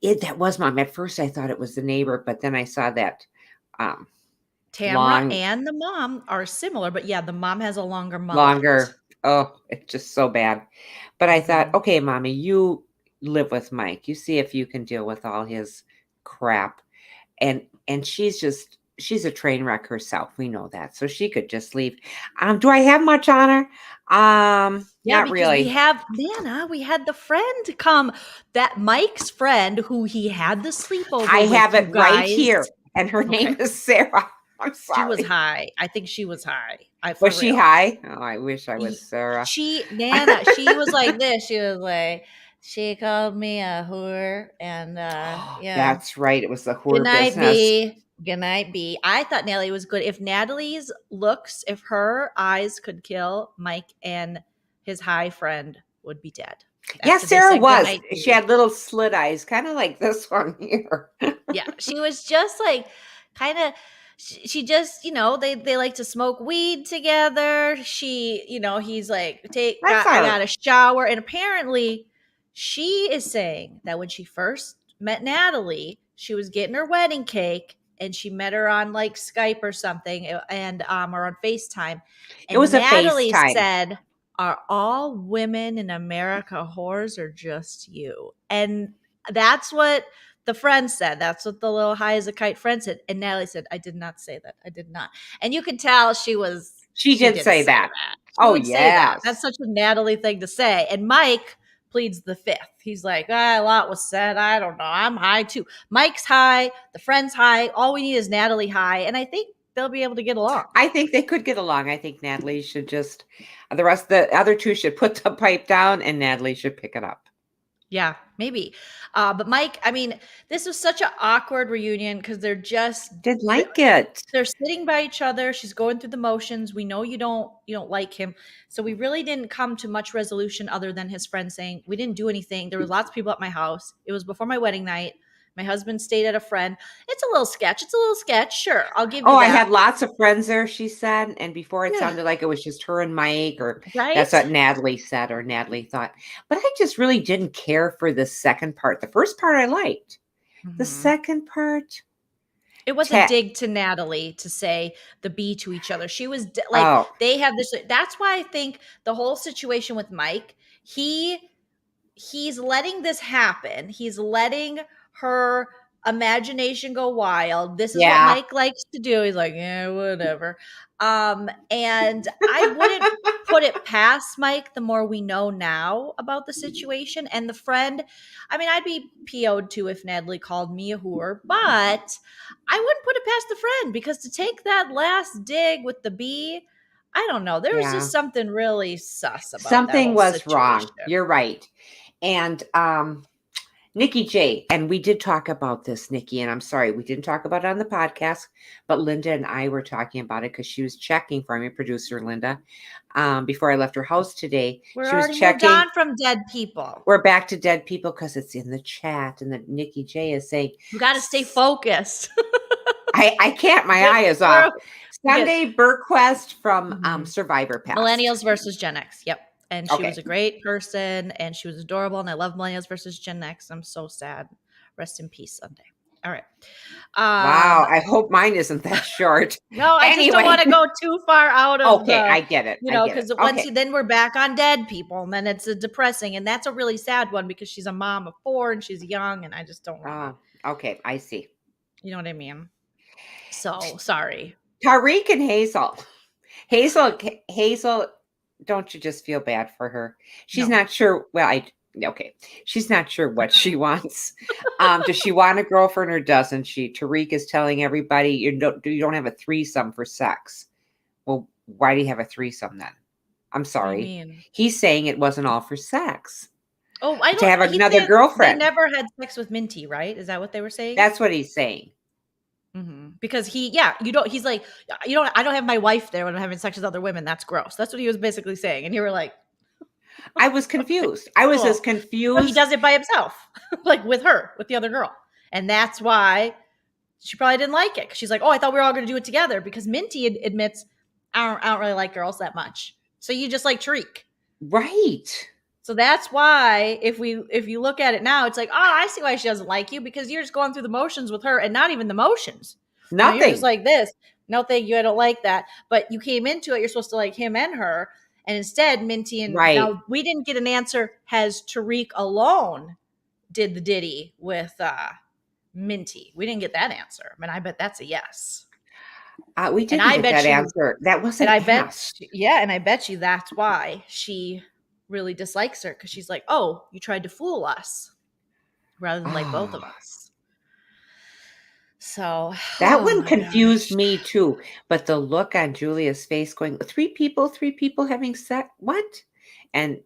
That was Mom. At first I thought it was the neighbor, but then I saw that Tamara and the mom are similar, but yeah, the mom has a longer mullet. Oh, it's just so bad. But I thought, okay, Mommy, you live with Mike. You see if you can deal with all his crap. And she's a train wreck herself. We know that. So she could just leave. Do I have much on her? Not really. We had the friend come, that Mike's friend who he had the sleepover I with, have it right here. And her name is Sarah. I'm sorry. She was high. I think she was high. Was she high? Oh, I wish I was Sarah. Nana, she was like this. She was like, she called me a whore. And yeah. That's right. It was the whore Good night, business. B. Good night, B. I thought Natalie was good. If Natalie's looks, if her eyes could kill, Mike and his high friend would be dead. Yes, Sarah was. She had little slit eyes, kind of like this one here. Yeah, she was just like kind of. She just, they like to smoke weed together. He's like, I got a shower. And apparently she is saying that when she first met Natalie, she was getting her wedding cake and she met her on like Skype or something and or on FaceTime. And it was Natalie a FaceTime. said, are all women in America whores or just you? And that's what the friend said. That's what the little high as a kite friend said. And Natalie said, I did not say that. I did not. And you could tell she did say that. Oh, yeah. That's such a Natalie thing to say. And Mike pleads the fifth. He's like, a lot was said. I don't know. I'm high too. Mike's high. The friend's high. All we need is Natalie high. And I think they'll be able to get along. I think they could get along. I think Natalie should just, the other two should put the pipe down and Natalie should pick it up. Yeah, maybe. But Mike, I mean, this was such an awkward reunion because they're just didn't like it. They're sitting by each other. She's going through the motions. We know you don't like him. So we really didn't come to much resolution other than his friend saying, we didn't do anything. There was lots of people at my house. It was before my wedding night. My husband stayed at a friend. It's a little sketch. Sure. I'll give you that. I had lots of friends there, she said. And before it sounded like it was just her and Mike, or that's what Natalie said, or Natalie thought. But I just really didn't care for the second part. The first part I liked. The second part. It was a dig to Natalie to say the B to each other. She was they have this. That's why I think the whole situation with Mike, he's letting this happen. He's letting her imagination go wild. This is what Yeah. Mike likes to do. He's like, yeah, whatever. And I wouldn't put it past Mike the more we know now about the situation. And the friend, I mean, I'd be PO'd too if Natalie called me a whore, but I wouldn't put it past the friend, because to take that last dig with the B, I don't know. There was just something really sus about something that was situation. wrong. You're right. And Nikkie J, and we did talk about this, Nikkie, and I'm sorry, we didn't talk about it on the podcast, but Linda and I were talking about it because she was checking for me, producer Linda, before I left her house today. We're she was already checking. moved on from dead people. We're back to dead people because it's in the chat, and that Nikkie J is saying, "You got to stay focused." I can't. My eye is off. Sunday Burquest from Survivor Past. Millennials versus Gen X. Yep. And she Okay. was a great person, and she was adorable, and I love Millennials versus Gen X. I'm so sad. Rest in peace, Sunday. All right. Wow. I hope mine isn't that short. No, I just don't want to go too far out of. Okay, I get it. You know, because then we're back on dead people, and then it's a depressing, and that's a really sad one because she's a mom of 4 and she's young, and I just don't want. Okay, I see. You know what I mean? So sorry. Tariq and Hazel. Hazel, don't you just feel bad for her? She's not sure. Well, she's not sure what she wants. Does she want a girlfriend or doesn't she? Tariq is telling everybody you don't have a threesome for sex. Well, why do you have a threesome then? I'm sorry. He's saying it wasn't all for sex. Oh, I don't. To have another girlfriend. They never had sex with Minty, right? Is that what they were saying? That's what he's saying. Because he's like, I don't have my wife there when I'm having sex with other women. That's gross. That's what he was basically saying. And you were like, I was confused. I was as confused. Well, he does it by himself, like with the other girl. And that's why she probably didn't like it. Cause she's like, oh, I thought we were all going to do it together, because Minty admits, I don't really like girls that much. So you just like Tariq. Right. So that's why if you look at it now, it's like, oh, I see why she doesn't like you, because you're just going through the motions with her, and not even the motions. Nothing. You're just like this. No, thank you. I don't like that. But you came into it. You're supposed to like him and her. And instead, Minty and now we didn't get an answer. Has Tariq alone did the ditty with Minty? We didn't get that answer. I mean, I bet that's a yes. We didn't get that answer. That wasn't. And I bet you that's why she really dislikes her, because she's like, oh, you tried to fool us rather than like both of us. So that one confused me too. But the look on Julia's face going, three people having sex, what? And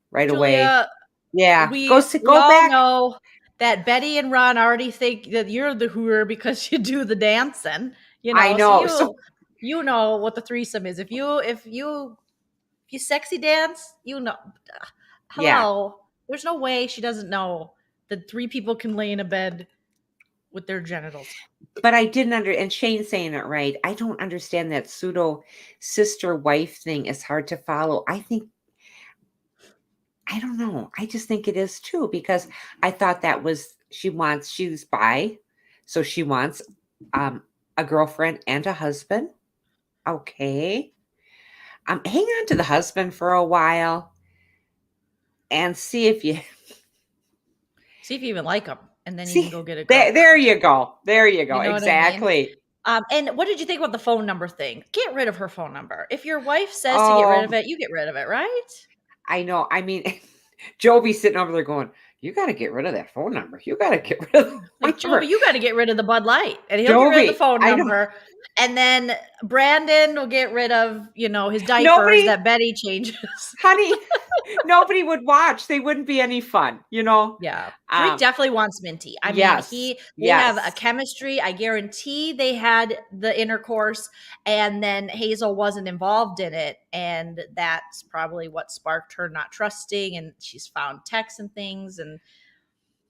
right Julia, away. We go back. Know that Betty and Ron already think that you're the hooer because you do the dancing. I know. So you know what the threesome is. If you sexy dance, hello. Yeah. There's no way she doesn't know that 3 people can lay in a bed with their genitals. But I didn't and Shane's saying it right. I don't understand that pseudo sister wife thing. Is hard to follow. I don't know. I just think it is too, because I thought that was, she's bi. So she wants a girlfriend and a husband. Okay. Hang on to the husband for a while and see if you even like him, and then you can go get a girlfriend. There you go. You know exactly. I mean? And what did you think about the phone number thing? Get rid of her phone number. If your wife says to get rid of it, you get rid of it, right? I know. I mean, Jovi's sitting over there going, you got to get rid of that phone number. You got to get rid of the like, Jovi, you got to get rid of the Bud Light. And he'll get rid of the phone number. And then Brandon will get rid of, his diapers that Betty changes. Honey, nobody would watch. They wouldn't be any fun, Yeah. Tariq definitely wants Minty. I mean, they have a chemistry. I guarantee they had the intercourse, and then Hazel wasn't involved in it. And that's probably what sparked her not trusting. And she's found texts and things. And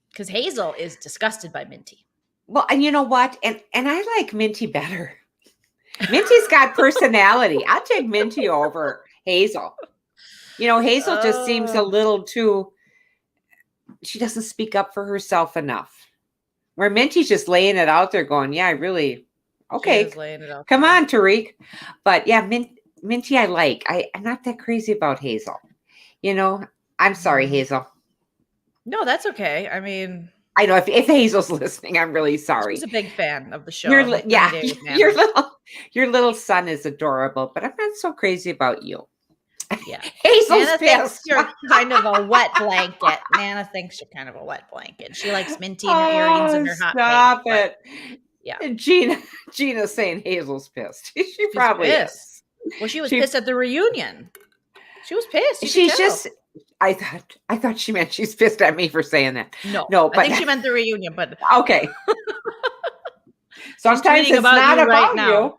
because Hazel is disgusted by Minty. Well, and you know what? And I like Minty better. Minty's got personality. I'll take Minty over Hazel. Hazel just seems a little too, she doesn't speak up for herself enough. Where Minty's just laying it out there going, yeah, I really, okay. Come on, Tariq. But yeah, Minty I like. I'm not that crazy about Hazel. I'm sorry, Hazel. No, that's okay. I mean, I know if Hazel's listening, I'm really sorry. She's a big fan of the show. Your, like yeah, 30 Days with Nana. your little son is adorable, but I'm not so crazy about you. Yeah. Hazel's Nana thinks pissed. you're kind of a wet blanket. Nana thinks you're kind of a wet blanket. She likes minty in her earrings and her hot stop pink, it. Yeah. And Gina's saying Hazel's pissed. She probably pissed. is. Well, she was pissed at the reunion. She was pissed. She's just. I thought she meant she's pissed at me for saying that. No, but I think she meant the reunion. But okay. Sometimes it's not about you.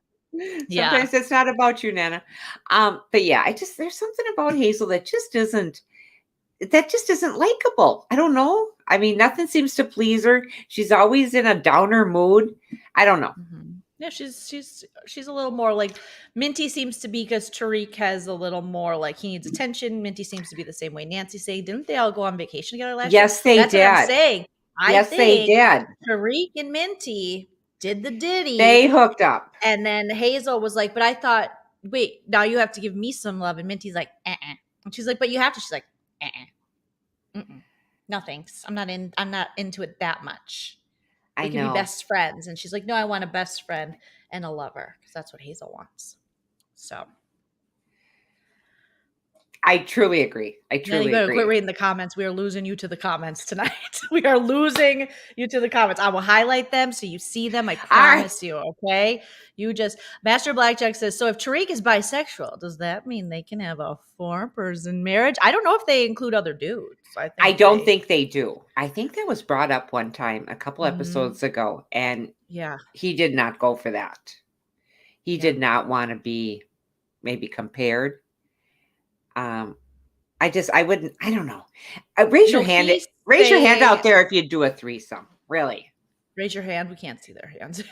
Sometimes it's not about you, Nana. But yeah, there's something about Hazel that just isn't likable. I don't know. I mean, nothing seems to please her. She's always in a downer mood. I don't know. Mm-hmm. Yeah, she's a little more like Minty seems to be, because Tariq has a little more like he needs attention. Minty seems to be the same way. Nancy saying, didn't they all go on vacation together last year? Yes, they did. That's what I'm saying. Yes, they did. Tariq and Minty did the ditty. They hooked up. And then Hazel was like, but I thought, wait, now you have to give me some love. And Minty's like, uh-uh. And she's like, but you have to. She's like, uh-uh. Mm-mm. No, thanks. I'm not into it that much. We can be best friends. And she's like, no, I want a best friend and a lover, because that's what Hazel wants. So I truly agree. You better quit reading the comments. We are losing you to the comments tonight. We are losing you to the comments. I will highlight them so you see them. I promise you. Okay. Master Blackjack says, so if Tariq is bisexual, does that mean they can have a 4-person marriage? I don't know if they include other dudes. I don't think they do. I think that was brought up one time a couple episodes ago, and he did not go for that. He did not want to be maybe compared. I don't know. Raise your hand out there if you do a threesome. Really. Raise your hand. We can't see their hands.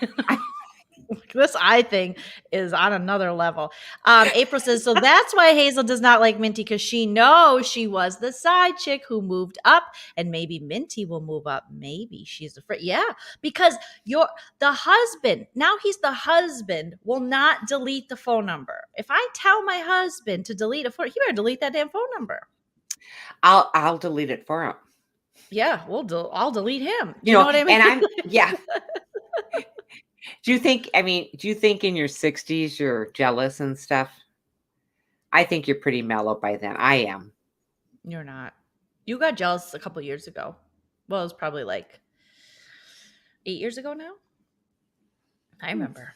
This eye thing is on another level. April says, so that's why Hazel does not like Minty, because she knows she was the side chick who moved up, and maybe Minty will move up. Maybe she's afraid. Yeah, because the husband, now he's the husband, will not delete the phone number. If I tell my husband to delete a phone, he better delete that damn phone number. I'll delete it for him. Yeah, I'll delete him. You know what I mean? And Do you think in your 60s you're jealous and stuff? I think you're pretty mellow by then. I am. You're not. You got jealous a couple of years ago. Well, it was probably like 8 years ago now. I remember.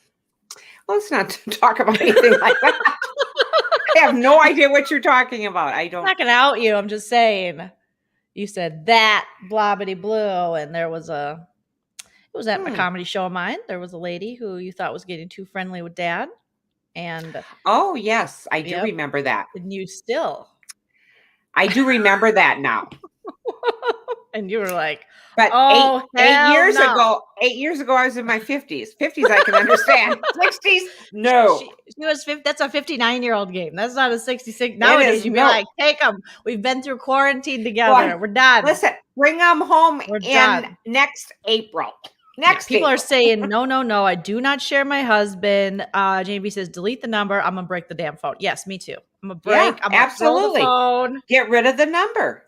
Let's not talk about anything like that. I have no idea what you're talking about. I'm not going to out you. I'm just saying. You said that blobbity blue, and there was it was at a comedy show of mine. There was a lady who you thought was getting too friendly with Dad. And oh, yes, I do remember that. And you still. I do remember that now. And you were like, but 8 years ago, 8 years ago, I was in my 50s. 50s, I can understand. 60s, no. She was 50. That's a 59-year-old game. That's not a 66. Nowadays, you'd be like, take them. We've been through quarantine together. We're done. Listen, bring them home next April. People are saying, no, I do not share my husband. JB says, delete the number. I'm going to break the damn phone. Yes, me too. I'm going to break. I'm going to throw the phone. Get rid of the number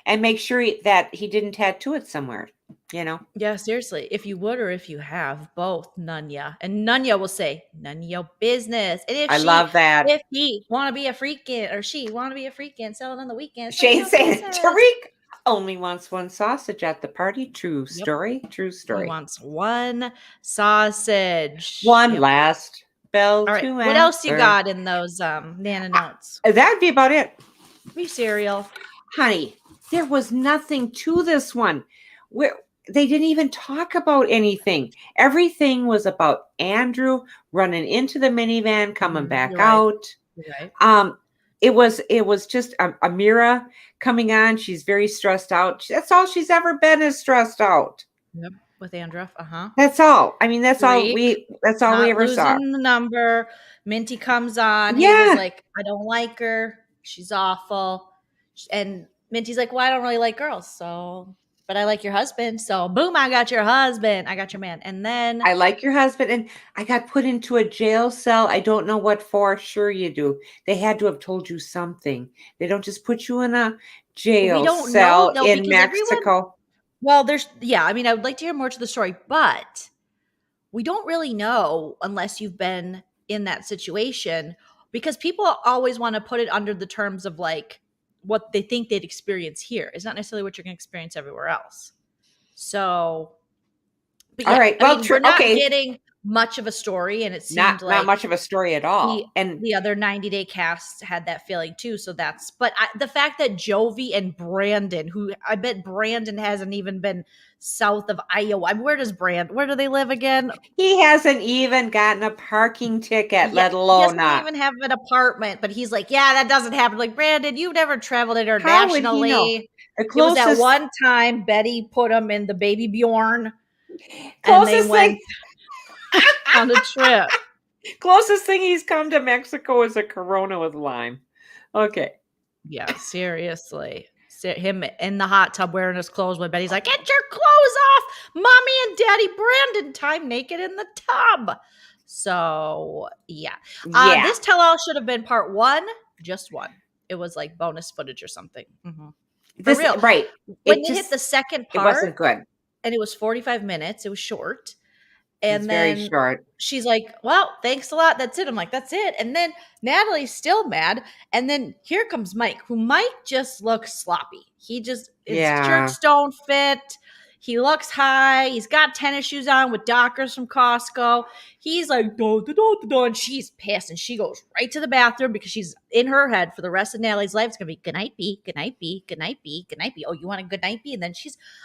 and make sure that he didn't tattoo it somewhere, Yeah, seriously. If you would or if you have, both, none ya. And none ya will say, none your business. And if love that. If he want to be a freakin' or she want to be a freakin', sell it on the weekend. Shane's saying, Tariq only wants one sausage at the party. True story. True story. He wants one sausage. One last bell. All right. What else you got in those Nana notes? That'd be about it. Be cereal. Honey, there was nothing to this one. They didn't even talk about anything. Everything was about Andrew running into the minivan, coming back out. Right. It was just Amira coming on. She's very stressed out. That's all she's ever been, is stressed out. Yep, with Andrew. That's all. I mean, that's all we ever saw. Losing the number. Minty comes on. Yeah. He was like, I don't like her. She's awful. And Minty's like, well, I don't really like girls, but I like your husband. So boom, I got your husband. I got your man. And then I like your husband. And I got put into a jail cell. I don't know what for. Sure you do. They had to have told you something. They don't just put you in a jail cell in Mexico. Well, I mean, I would like to hear more to the story, but we don't really know unless you've been in that situation, because people always want to put it under the terms of like what they think they'd experience here. It's not necessarily what you're going to experience everywhere else. So, but yeah, All right. I Well, mean, true. we're not Okay. getting much of a story, and it seemed Not much of a story at all. And the other 90 Day cast had that feeling too. So the fact that Jovi and Brandon, who I bet Brandon hasn't even been south of Iowa. Where do they live again? he hasn't even gotten a parking ticket, let He alone doesn't even have an apartment, but he's like, yeah, that doesn't happen. Like, Brandon, you've never traveled How would he know? internationally. The It was that closest, one time Betty put him in the Baby Bjorn and they closest went thing, on a trip. closest thing he's come to Mexico is a Corona with lime. Okay. Yeah, seriously. Him in the hot tub wearing his clothes when Betty's like, get your clothes off. Mommy and Daddy Brandon time naked in the tub. So, yeah. Yeah. This tell-all should have been part 1, just 1. It was like bonus footage or something. Mm-hmm. This, real. right. When they hit the second part, it wasn't good. And it was 45 minutes. It was short. It's And then very short. she's like, well, thanks a lot. That's it. I'm like, that's it. And then Natalie's still mad. And then here comes Mike, who Mike just looks sloppy. His shirts don't fit. He looks high. He's got tennis shoes on with Dockers from Costco. He's like, and she's pissed. And she goes right to the bathroom because she's in her head for the rest of Natalie's life. It's going to be good night, B, good night, B, good night, B, good night, B. Oh, you want a good night, B? And then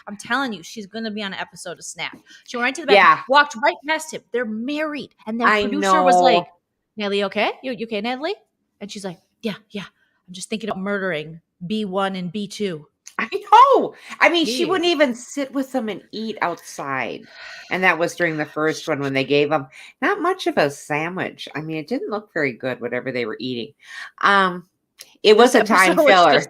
I'm telling you, she's going to be on an episode of Snap. She went right to the bathroom, walked right past him. They're married. And the producer was like, Natalie, okay? You okay, Natalie? And she's like, yeah. I'm just thinking of murdering B1 and B2. I know. I mean, she wouldn't even sit with them and eat outside. And that was during the first one when they gave them not much of a sandwich. I mean, it didn't look very good, whatever they were eating. It was a time filler.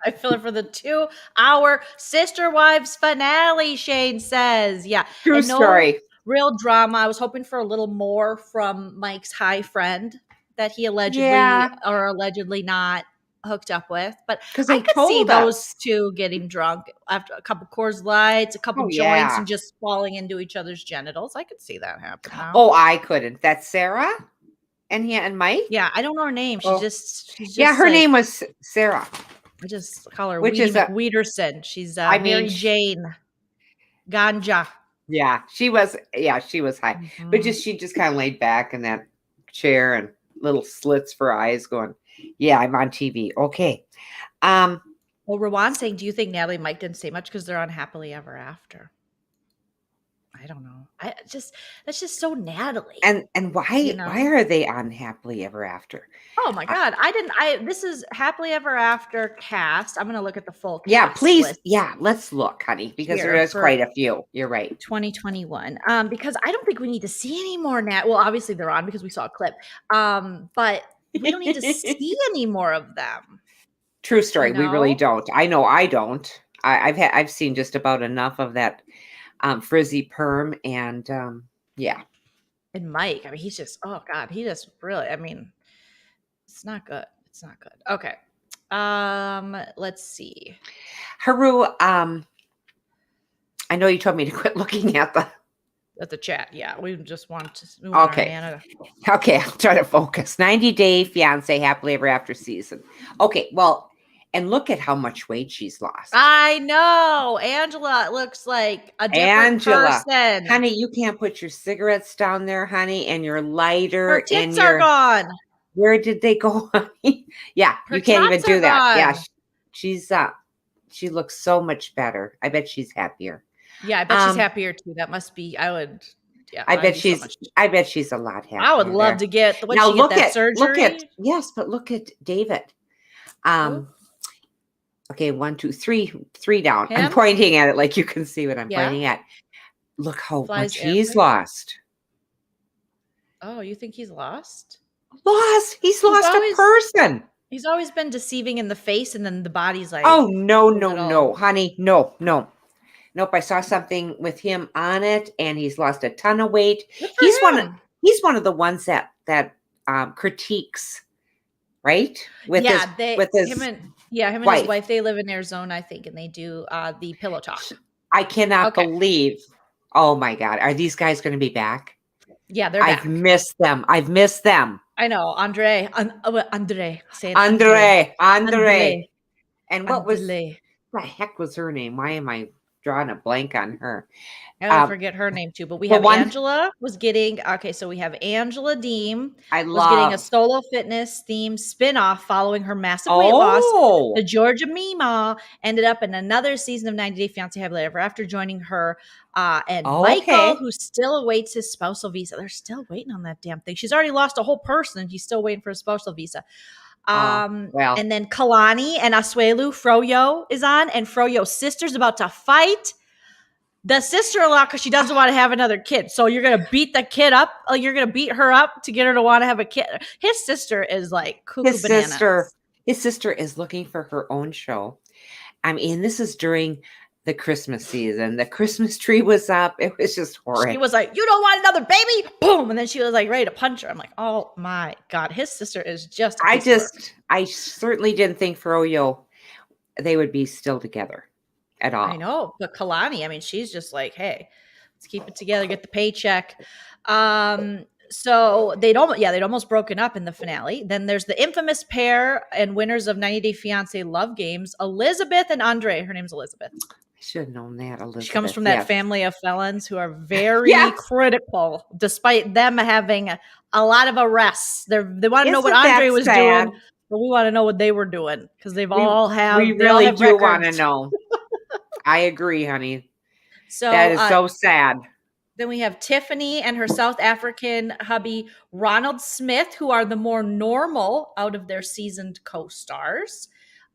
I filler for the 2-hour Sister Wives finale, Shane says. Yeah. True story. Real drama. I was hoping for a little more from Mike's high friend that he allegedly or allegedly not hooked up with, but I could see those two getting drunk after a couple Coors Lights, a couple joints, and just falling into each other's genitals. I could see that happen now. Oh, I couldn't. That's Sarah and Mike. Yeah, I don't know her name. She's just her name was Sarah. I just call her Which is Weederson. She's Mary Jane Ganja. Yeah, she was high, but she just kind of laid back in that chair and little slits for eyes going, yeah, I'm on TV. Okay. Well, Rawan saying, do you think Natalie and Mike didn't say much because they're on Happily Ever After? I don't know. That's just so Natalie. And why are they on Happily Ever After? Oh my God. This is Happily Ever After cast. I'm going to look at the full cast. Yeah, please. List. Yeah, let's look, honey, because there is quite a few. You're right. 2021. Because I don't think we need to see any more Well, obviously they're on because we saw a clip. But we don't need to see any more of them. True story. We really don't. I know I don't. I've seen just about enough of that frizzy perm and yeah. And Mike, I mean, he's just, oh God, he just really, I mean, it's not good. It's not good. Okay. Let's see. Haru, I know you told me to quit looking at the chat. Yeah. We just want to move on. Okay. I'll try to focus. 90 Day Fiancé Happily Ever After season. Okay. Well, and look at how much weight she's lost. I know. Angela looks like a different person. Honey, you can't put your cigarettes down there, honey, and your lighter. Her tits are gone. Where did they go, honey? Yeah, you can't even do that. Yeah, she looks so much better. I bet she's happier. Yeah, I bet she's happier too. That must be, I bet she's a lot happier. I would love to get that surgery. But look at David. Okay, 1, 2, 3 down. I'm pointing at it like you can see what I'm pointing at. Look how much he's lost. Oh, you think he's lost? He's lost a person. He's always been deceiving in the face, and then the body's like, oh, no, honey. No. Nope, I saw something with him on it, and he's lost a ton of weight. He's one of the ones that critiques, right? Him and his wife, they live in Arizona, I think, and they do the pillow talk. I cannot Okay. believe. Oh my God. Are these guys going to be back? Yeah, they're I've back. missed them. I've missed them. I know. Andre. Andre. Say it. Andre. And what was Andre. the heck was her name? Why am I drawing a blank on her? I forget her name too, but we the have one- Angela was getting so we have Angela Deem I was getting a love. solo fitness themed spin-off following her massive weight loss. Oh, The Georgia Mima ended up in another season of 90 Day Fiancé Happily Ever After, joining her and Michael, okay. who still awaits his spousal visa. They're still waiting on that damn thing. She's already lost a whole person, and he's still waiting for a spousal visa. well. And then Kalani and Asuelu Froyo is on, and Froyo's sister's about to fight the sister-in-law because she doesn't want to have another kid. So you're gonna beat the kid up. You're gonna beat her up to get her to want to have a kid. His sister is like cuckoo bananas. His sister is looking for her own show. I mean, this is during the Christmas season. The Christmas tree was up. It was just horrid. She was like, "You don't want another baby?" Boom, and then she was like ready to punch her. I'm like, "Oh my God, his sister is just." I certainly didn't think Froyo they would be still together at all. I know, but Kalani, I mean, she's just like, "Hey, let's keep it together, get the paycheck." So they'd almost broken up in the finale. Then there's the infamous pair and winners of 90 Day Fiancé Love Games, Elizabeth and Andre. Her name's Elizabeth. I should have known that, Elizabeth. She comes from that family of felons who are very critical, despite them having a lot of arrests. They want to know what Andre was doing, but we want to know what they were doing because we really do want to know. I agree, honey. So that is so sad. Then we have Tiffany and her South African hubby, Ronald Smith, who are the more normal out of their seasoned co-stars.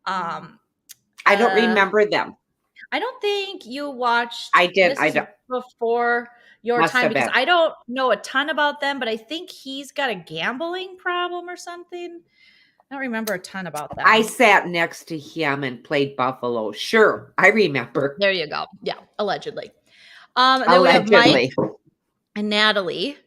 I don't remember them. I don't think you watched. I did. I don't. Before your time, because I don't know a ton about them, but I think he's got a gambling problem or something. I don't remember a ton about that. I sat next to him and played Buffalo. Sure, I remember. There you go. Yeah, allegedly. Then we have Mike and Natalie.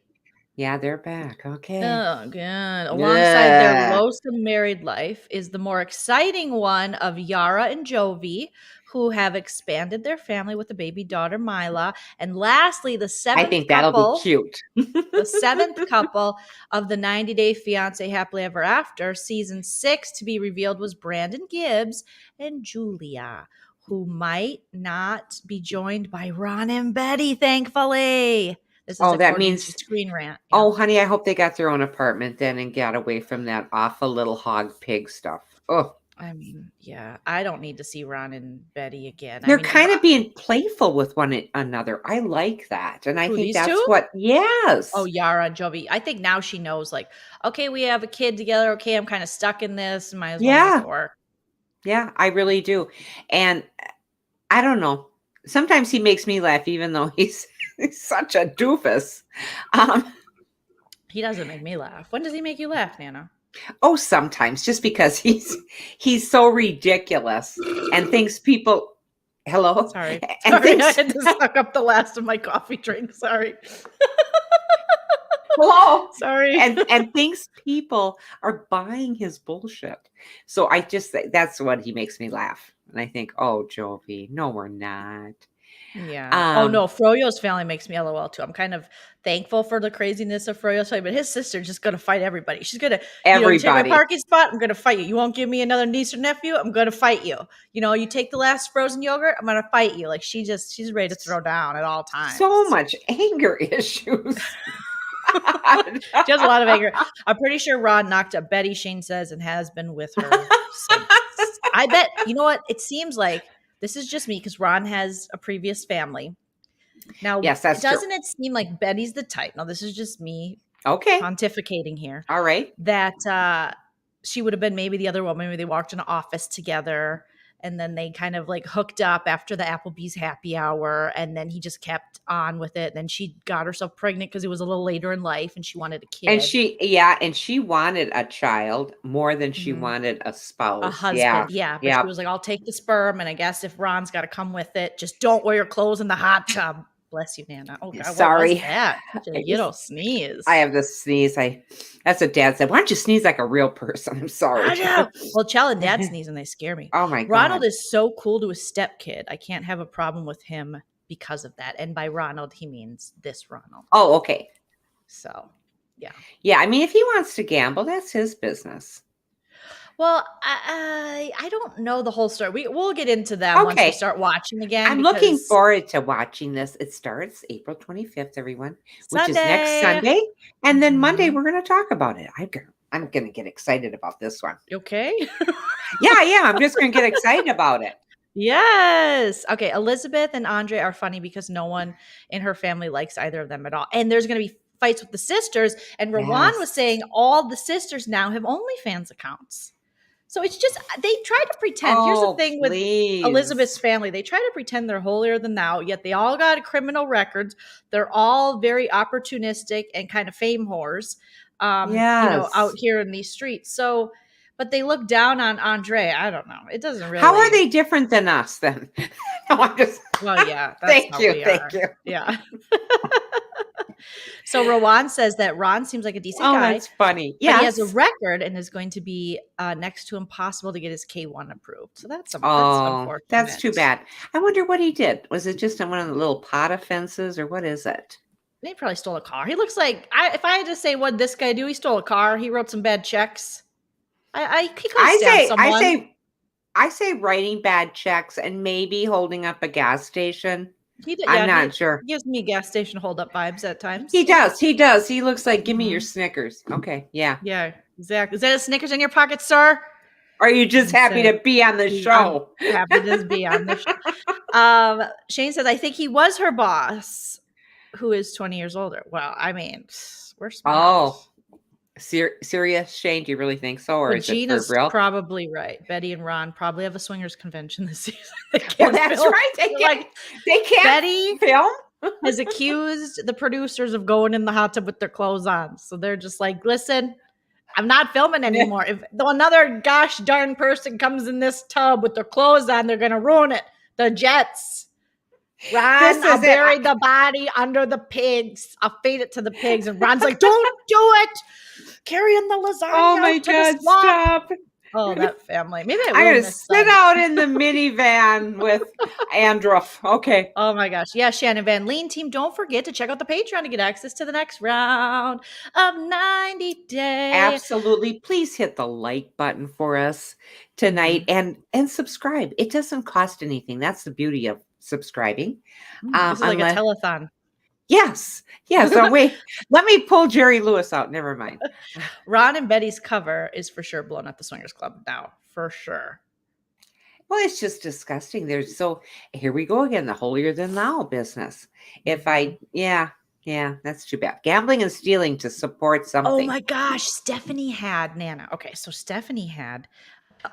Yeah, they're back. Okay. Oh, good. Alongside their loathsome married life is the more exciting one of Yara and Jovi, who have expanded their family with a baby daughter, Mila. And lastly, the seventh that'll be cute. The seventh couple of the 90 Day Fiancé Happily Ever After, season 6 to be revealed, was Brandon Gibbs and Julia, who might not be joined by Ron and Betty, thankfully. This is that means Screen Rant. Yeah. Oh, honey, I hope they got their own apartment then and got away from that awful little hog pig stuff. Oh, I mean, yeah, I don't need to see Ron and Betty again. They're kind of being playful with one another. I like that. And I think that's what, yes. Oh, Yara and Jovi. I think now she knows, like, okay, we have a kid together. Okay, I'm kind of stuck in this. Might as well make it work. Yeah, I really do. And I don't know. Sometimes he makes me laugh, even though he's such a doofus. He doesn't make me laugh. When does he make you laugh, Nana? Oh, sometimes, just because he's so ridiculous and thinks people. Hello, sorry, I had to suck up the last of my coffee drink. Sorry. Hello, sorry, and thinks people are buying his bullshit. So that's what he makes me laugh, and I think, oh, Jovi, no, we're not. Yeah. Oh no, Froyo's family makes me LOL too. I'm kind of thankful for the craziness of Froyo's family, but his sister's just gonna fight everybody. She's gonna you take my parking spot, I'm gonna fight you. You won't give me another niece or nephew, I'm gonna fight you. You take the last frozen yogurt, I'm gonna fight you. Like she's ready to throw down at all times. So much anger issues. She has a lot of anger. I'm pretty sure Ron knocked up Betty, Shane says, and has been with her since. I bet, you know what? It seems like this is just me because Ron has a previous family. Now, yes, doesn't it seem like Betty's the type? Now, this is just me pontificating here. All right. That she would have been maybe the other woman. Maybe they walked in an office together and then they kind of like hooked up after the Applebee's happy hour. And then he just kept on with it. Then she got herself pregnant because it was a little later in life and she wanted a kid. And she wanted a child more than she wanted a spouse. A husband. Yeah. But she was like, I'll take the sperm. And I guess if Ron's got to come with it, just don't wear your clothes in the hot tub. Bless you, Nana. Oh God, Sorry. what was that? Such a little sneeze. I have this sneeze. That's what Dad said. Why don't you sneeze like a real person? I'm sorry. I know. Well, Chell and Dad sneeze and they scare me. Oh my God. Ronald is so cool to his stepkid. I can't have a problem with him because of that. And by Ronald, he means this Ronald. Oh, okay. So, yeah. Yeah, I mean, if he wants to gamble, that's his business. Well, I don't know the whole story. We'll get into that once we start watching again. I'm looking forward to watching this. It starts April 25th, everyone, which is next Sunday. And then Monday, we're going to talk about it. I'm going to get excited about this one. Okay. Yeah. I'm just going to get excited about it. Yes. Okay. Elizabeth and Andre are funny because no one in her family likes either of them at all. And there's going to be fights with the sisters. And Rawan was saying all the sisters now have OnlyFans accounts. So it's just, they try to pretend. Here's the thing with Elizabeth's family. They try to pretend they're holier than thou, yet they all got criminal records. They're all very opportunistic and kind of fame whores, out here in these streets. So, but they look down on Andre. I don't know. It doesn't really. How are they different than us then? No, I'm just. Well, yeah. That's thank you. Yeah. So Rawan says that Ron seems like a decent guy. That's funny. Yeah, he has a record and is going to be next to impossible to get his K1 approved. So that's unfortunate. That's too bad. I wonder what he did. Was it just on one of the little pot offenses, or what is it? He probably stole a car. He looks like, if I had to say what this guy do, he stole a car. He wrote some bad checks. He could have stabbed someone. I say writing bad checks and maybe holding up a gas station. I'm not sure. He gives me gas station hold up vibes at times. He does. He looks like, give me your Snickers. Okay. Yeah. Yeah, exactly. Is that a Snickers in your pocket, sir? Or are you just happy to be on the show? I'm happy to be on the show. Shane says, I think he was her boss, who is 20 years older. Well, I mean, we're smart. Oh. Serious, Shane? Do you really think so, or Regina's is it for real? Probably right. Betty and Ron probably have a swingers convention this season. Well, that's right. They can't. Betty film has accused the producers of going in the hot tub with their clothes on. So they're just like, listen, I'm not filming anymore. If another gosh darn person comes in this tub with their clothes on, they're gonna ruin it. The Jets. Ron, I'll bury the body under the pigs. I'll feed it to the pigs. And Ron's like, don't do it. Carrying the lasagna. Oh my God, stop. Oh, that family. Maybe I'm going to sit out in the minivan with Andrew. Okay. Oh my gosh. Yeah, Shannon Van Lean team, don't forget to check out the Patreon to get access to the next round of 90 Day. Absolutely. Please hit the like button for us tonight and subscribe. It doesn't cost anything. That's the beauty of subscribing. This is like a telethon. Yes. So wait, let me pull Jerry Lewis out. Never mind. Ron and Betty's cover is for sure blown at the Swingers Club now, for sure. Well, it's just disgusting. Here we go again, the holier than thou business. That's too bad. Gambling and stealing to support something. Oh my gosh, Stephanie had Nana. Okay, so Stephanie had.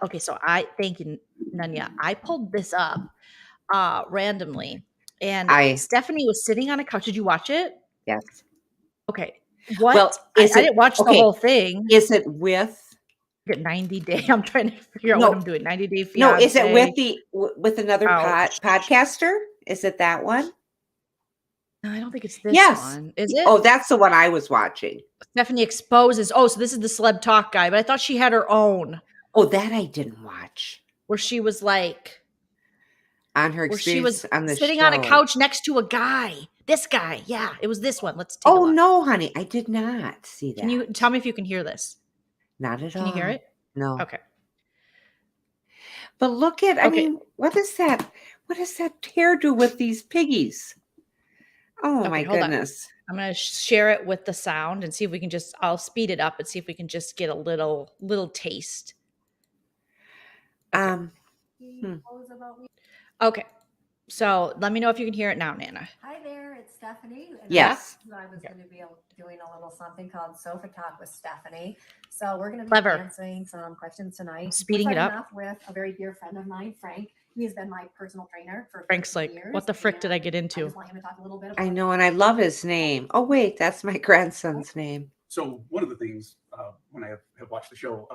Okay, so thank you, Nanya. I pulled this up randomly. And Stephanie was sitting on a couch. Did you watch it? Yes. Okay. What? Well, I didn't watch the whole thing. Is it with 90 Day? I'm trying to figure out what I'm doing. 90 Day Fiancé. No, is it with another podcaster? Is it that one? No, I don't think it's this one. Is it? Oh, that's the one I was watching. Stephanie exposes. Oh, so this is the celeb talk guy, but I thought she had her own. Oh, that I didn't watch. Where she was like. On her experience she was on the sitting show. On a couch next to a guy. This guy. Yeah, it was this one. Let's take a look. No, honey. I did not see that. Can you tell me if you can hear this? Not at all. Can you hear it? No. Okay. But look at, I mean, what is that? What does that hair do with these piggies? Oh, my goodness. I'm going to share it with the sound and see if we can I'll speed it up and see if we can just get a little taste. Okay, so let me know if you can hear it now, Nana. Hi there, it's Stephanie. And yes. I was going to be doing a little something called Sofa Talk with Stephanie. So we're going to be answering some questions tonight. Speeding it up. With a very dear friend of mine, Frank. He has been my personal trainer for Frank's like, years, what the frick did I get into? I just want him to talk a little bit about I know, and I love his name. Oh, wait, that's my grandson's name. So one of the things, when I have watched the show,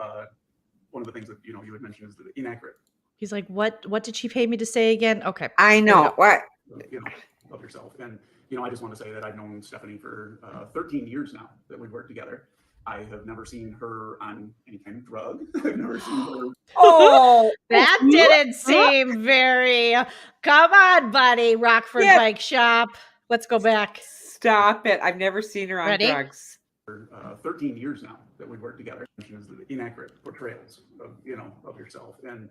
one of the things that, you had mentioned is the inaccurate. He's like, what did she pay me to say again? Okay. I know. What? Love your yourself. And, I just want to say that I've known Stephanie for 13 years now that we've worked together. I have never seen her on any kind of drug. I've never seen her. Oh, That didn't seem very. Come on, buddy. Rockford Bike Shop. Let's go back. Stop it. I've never seen her on drugs. 13 years now that we've worked together. Is the inaccurate portrayals of yourself. And,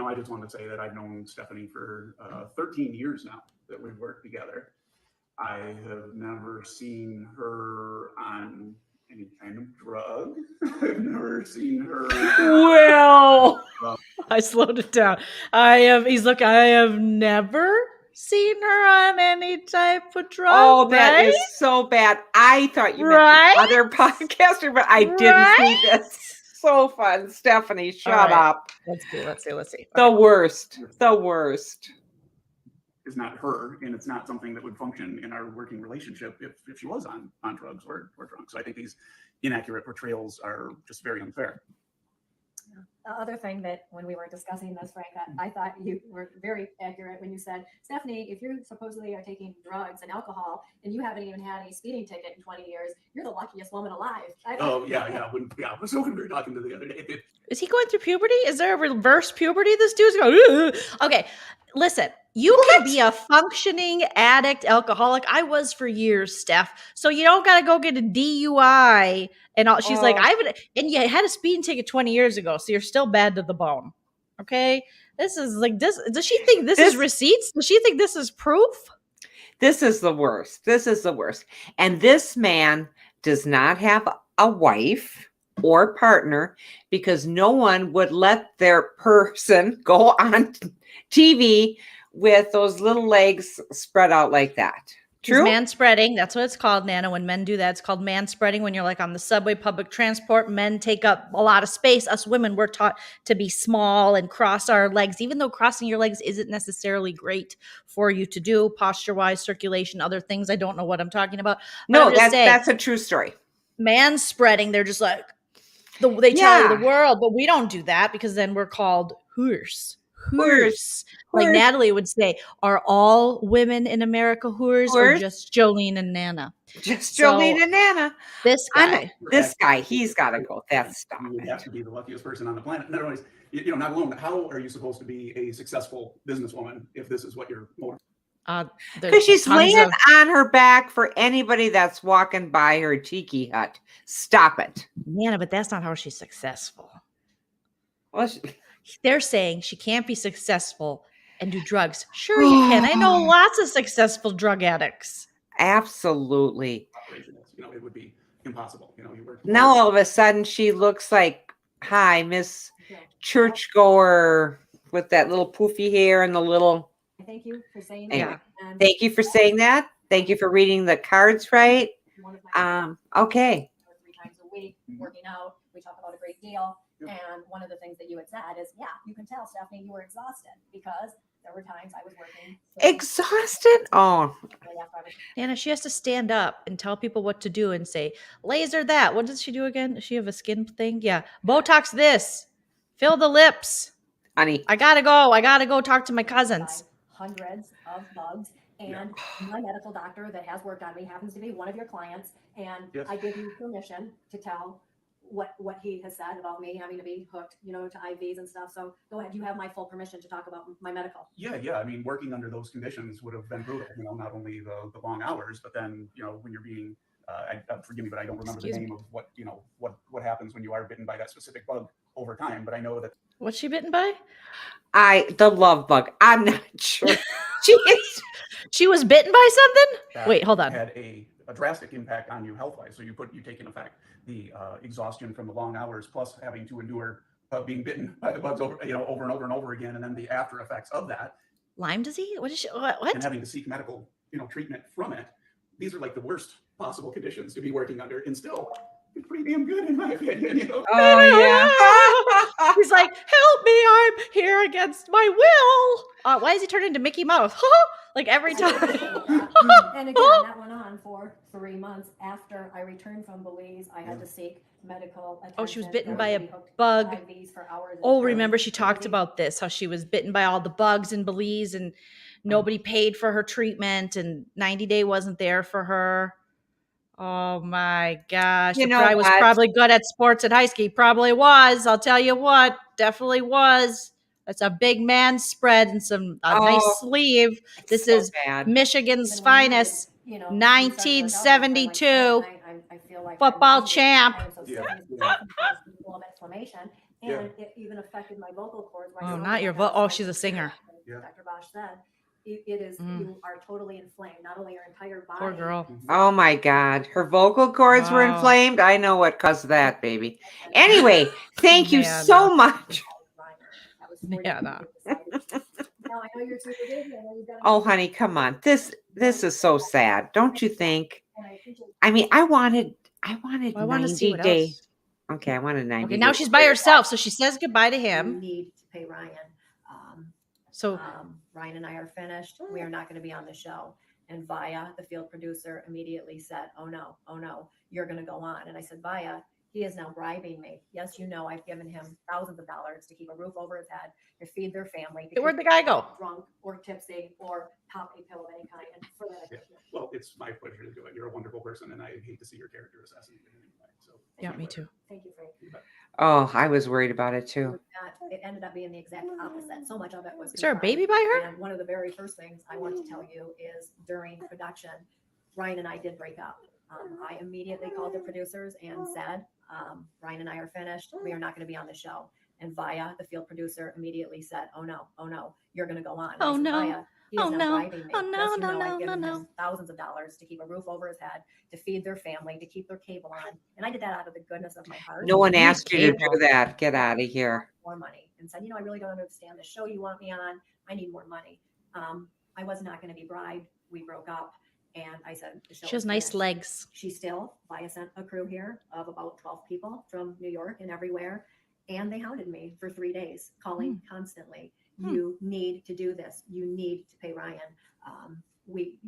I just want to say that I've known Stephanie for 13 years now that we've worked together. I have never seen her on any kind of drug. I've never seen her. Well, I slowed it down. I have never seen her on any type of drug. Oh, that is so bad. I thought you meant the other podcaster, but I didn't see this. So fun. Stephanie, shut up. Let's see. The worst. Is not her, and it's not something that would function in our working relationship if she was on drugs or drunk. So I think these inaccurate portrayals are just very unfair. The other thing that when we were discussing this, Frank, I thought you were very accurate when you said, Stephanie, if you supposedly are taking drugs and alcohol and you haven't even had a speeding ticket in 20 years, you're the luckiest woman alive. Yeah. So when we were talking to the other day. Is he going through puberty? Is there a reverse puberty? This dude's going, ugh. Okay, listen. You can be a functioning addict, alcoholic. I was for years, Steph. So you don't got to go get a DUI and all. She's like, and you had a speeding ticket 20 years ago. So you're still bad to the bone. Okay. This is like this. Does she think this is receipts? Does she think this is proof? This is the worst. And this man does not have a wife or partner because no one would let their person go on TV with those little legs spread out like that. True? Man spreading. That's what it's called, Nana. When men do that, it's called man spreading. When you're like on the subway, public transport, men take up a lot of space. Us women, we're taught to be small and cross our legs, even though crossing your legs isn't necessarily great for you to do posture-wise, circulation, other things. I don't know what I'm talking about. No, that's a true story. Man spreading. They're just like, they tell you the world, but we don't do that because then we're called whores. Like Natalie would say, are all women in America whores or just Joleen and Nana? Just Joleen and Nana. This guy, he's got to go. That's you would have to be the luckiest person on the planet. Not always, not alone. How are you supposed to be a successful businesswoman if this is what you're motive? Because she's laying on her back for anybody that's walking by her tiki hut. Stop it, Nana. But that's not how she's successful. Well, they're saying she can't be successful and do drugs. Sure, you can. I know lots of successful drug addicts. Absolutely. It would be impossible. Now all of a sudden she looks like, hi, Miss Churchgoer with that little poofy hair and the little. Thank you for saying that. Yeah. Thank you for saying that. Thank you for reading the cards right. Okay. 3 times a week, working out. We talk about a great deal. And one of the things that you had said is, you can tell, Stephanie, you were exhausted because there were times I was working. Exhausted? Oh. Nana, she has to stand up and tell people what to do and say, laser that. What does she do again? Does she have a skin thing? Yeah. Botox this. Fill the lips. Honey. I gotta go talk to my cousins. Hundreds of bugs. And my medical doctor that has worked on me happens to be one of your clients. And I give you permission to tell what he has said about me having to be hooked, to IVs and stuff. So go ahead. You have my full permission to talk about my medical. Yeah. I mean, working under those conditions would have been brutal. Not only the long hours, but then when you're being, forgive me, but I don't remember the name of what happens when you are bitten by that specific bug over time. But I know that. What's she bitten by? The love bug. I'm not sure. She was bitten by something? Wait, hold on. Had a drastic impact on you health-wise. So you take in effect the exhaustion from the long hours, plus having to endure being bitten by the bugs over and over again, and then the after effects of that. Lyme disease? What is she? What? And having to seek medical, treatment from it. These are like the worst possible conditions to be working under, and still, it's pretty damn good in my opinion. Oh yeah. He's like, help me! I'm here against my will. Why is he turning into Mickey Mouse? Like every time. And again, that went on for 3 months. After I returned from Belize, I had to seek medical attention. Oh, she was bitten by a bug. For hours remember she talked about this, how she was bitten by all the bugs in Belize, and nobody paid for her treatment, and 90 Day wasn't there for her. Oh my gosh. You The know guy was what? probably good at sports at high school. He probably was. I'll tell you what, definitely was. That's a big man spread and a nice Oh, sleeve. This so is bad. Michigan's Even when you finest. did, you know, 1972 I feel like football I'm champ. I am so sick Yeah, of yeah. this full of inflammation, and it even affected my vocal cords. Right Oh, now, not your because I vote. Oh, got she's a singer. Yeah. Dr. Bosch said, it is, you are totally inflamed, not only your entire body. Poor girl. Oh my God. Her vocal cords were Wow. inflamed. I know what caused that, baby. Anyway, thank you Nana. so much. That was 40 Nana. Now I know you're super busy. I know you've got to- Oh, honey, come on. This is so sad, don't you think? And I appreciate I mean, I wanted Well, I want to 90 see what day. else. Okay, I wanted 90. Okay, now she's by herself, so she says goodbye to you him. need to pay Ryan. So Ryan and I are finished. We are not going to be on the show. And Via, the field producer, immediately said, oh no, you're going to go on. And I said, Via, he is now bribing me. Yes, you know, I've given him thousands of dollars to keep a roof over his head, to feed their family. to where'd keep the guy go? Drunk or tipsy or pop a pill of any kind. And for that, I Yeah. Well, it's my pleasure to do it. You're a wonderful person, and I hate to see your character assassinated anyway. So Yeah, me too. thank you, Frank. Oh, I was worried about it too. It ended up being the exact opposite. So much of it was. Is there a contrived. baby by her? And one of the very first things I want to tell you is during production, Ryan and I did break up. I immediately called the producers and said, Ryan and I are finished. We are not going to be on the show. And Via, the field producer, immediately said, oh no, you're going to go on. And I Oh, said, no. Via, he is Oh, now no. bribing me. Oh, no, Yes, you no, know, I've no, given no, him thousands of dollars to keep a roof over his head, to feed their family, to keep their cable on. And I did that out of the goodness of my heart. No one Need asked you to cable. do that. Get out of here. More money, and said, I really don't understand the show you want me on. I need more money. I was not going to be bribed. We broke up, and I said, the show She has is nice finished. legs. She still, Via sent a crew here of about 12 people from New York and everywhere, and they hounded me for 3 days, calling constantly. You need to do this. You need to pay Ryan.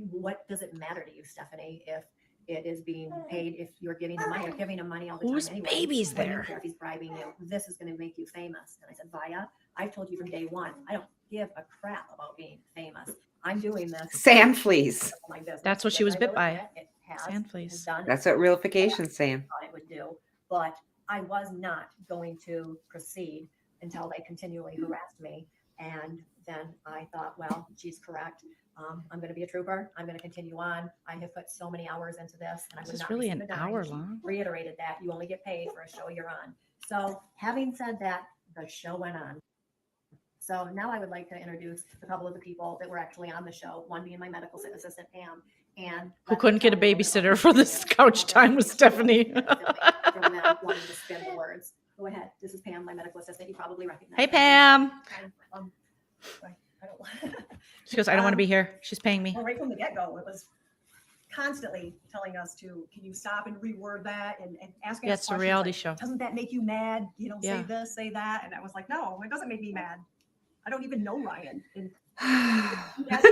What does it matter to you, Stephanie, if it is being paid, if you're giving him money, giving him money all the Whose time anyway? baby's What do you there? care if he's bribing you? This is going to make you famous. And I said, Via, I've told you from day one, I don't give a crap about being famous. I'm doing this. Sand fleas. for my business. That's what she was I bit know by. It has, Sand has fleas. done That's what realification's saying. thought it would do, but I was not going to proceed until they continually harassed me. And then I thought, well, she's correct. I'm going to be a trooper. I'm going to continue on. I have put so many hours into this, and I This would is not really receive an a dime. hour She long. reiterated that you only get paid for a show you're on. So having said that, the show went on. So now I would like to introduce a couple of the people that were actually on the show, one being my medical assistant, Pam, and Who couldn't get a babysitter for this couch time with Stephanie. From them wanting to spin the words. Go ahead. This is Pam, my medical assistant. You probably recognize Hey, her. Pam. Sorry, I don't. She goes, I don't want to be here. She's paying me. Well, right from the get-go, it was constantly telling us to, can you stop and reword that and asking Yeah, us it's a questions reality like, show. doesn't that make you mad? Yeah. Say this, say that. And I was like, no, it doesn't make me mad. I don't even know Ryan. And that's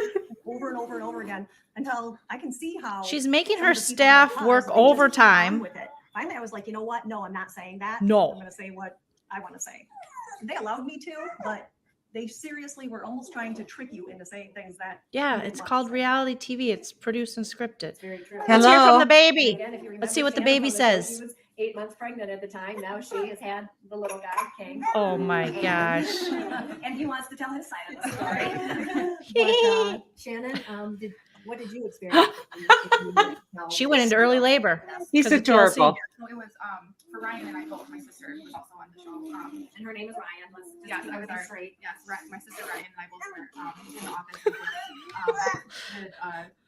over and over and over again until I can see how She's making some her of the people staff that work cause, they just run overtime. with it. Finally, I was like, you know what? No, I'm not saying that. No. I'm going to say what I want to say. They allowed me to, but they seriously were almost trying to trick you into saying things that. Yeah, you didn't it's want to called say. reality TV. It's produced and scripted. It's very true. Let's hear Hello. from the baby. Again, if you Let's see remember what the Shannon baby from the show, says. She was 8 months pregnant at the time. Now she has had the little guy, King. Oh my gosh. And he wants to tell his side of the But, story. Shannon, what did you experience? She went into early labor. He's 'cause of adorable. So it was for Ryan and I both. My sister was also on the show. And her name is Ryan. Let's just Yes, keep I was everything our straight. yes, my sister Ryan and I both were in the office. Did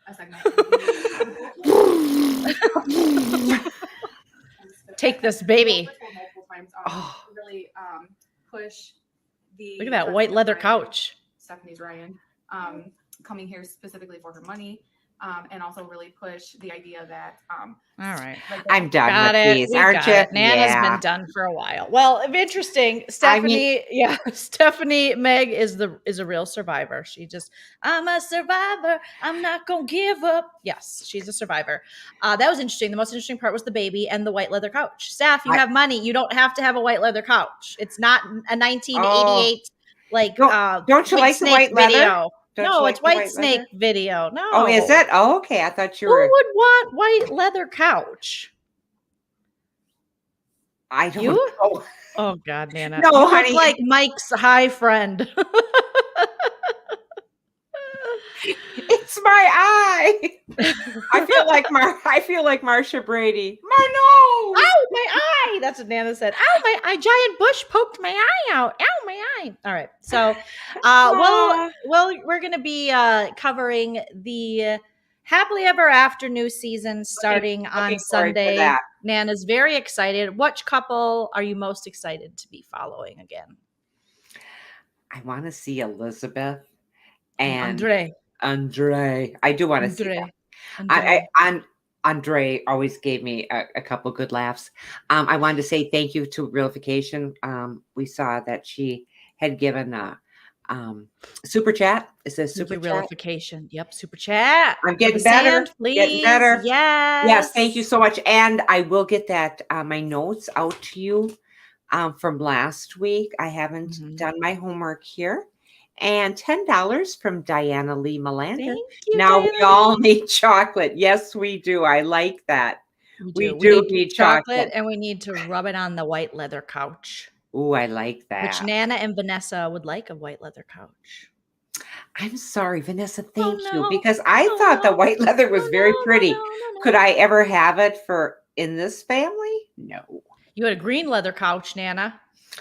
a segment. Take this baby. Multiple times, Oh. really push the. Look at that white leather couch. Stephanie's Ryan, coming here specifically for her money, and also really push the idea that. All right. I'm done Got with it. these, We aren't got you? it. Nana's Yeah. been done for a while. Well, interesting. Stephanie, Stephanie Meg is a real survivor. She just, I'm a survivor. I'm not gonna give up. Yes, she's a survivor. That was interesting. The most interesting part was the baby and the white leather couch. Steph, you have money. You don't have to have a white leather couch. It's not a 1988 Don't you White like the Snake white leather? video. Don't No, you it's like the White Snake leather? video. No. Oh, is it? Oh, okay. I thought you Who were. would want white leather couch? I don't You? know. Oh God, Nana. No, you honey. look like Mike's high friend. It's my eye. I feel like Marsha Brady. My nose. Ow, my eye. That's what Nana said. Ow, my eye. Giant bush poked my eye out. Ow, my eye. All right. So, we're going to be covering the Happily Ever After new season starting on looking forward to Sunday. that. Nana's very excited. Which couple are you most excited to be following again? I want to see Elizabeth and Andre. I do want to see that. Andre always gave me a couple good laughs. I wanted to say thank you to Realification. We saw that she had given a super chat. It says super chat. Realification. Yep, super chat. I'm getting better. Please. Getting better. Yes. Yes, thank you so much. And I will get that my notes out to you from last week. I haven't done my homework here. And $10 from Diana Lee Melander. Thank you, now Diana. we all need chocolate. Yes, we do. I like that. We do need chocolate. And we need to rub it on the white leather couch. Ooh, I like that. Which Nana and Vanessa would like a white leather couch. I'm sorry, Vanessa. Thank you. Because I thought the white leather was very pretty. No. Could I ever have it in this family? No. You had a green leather couch, Nana.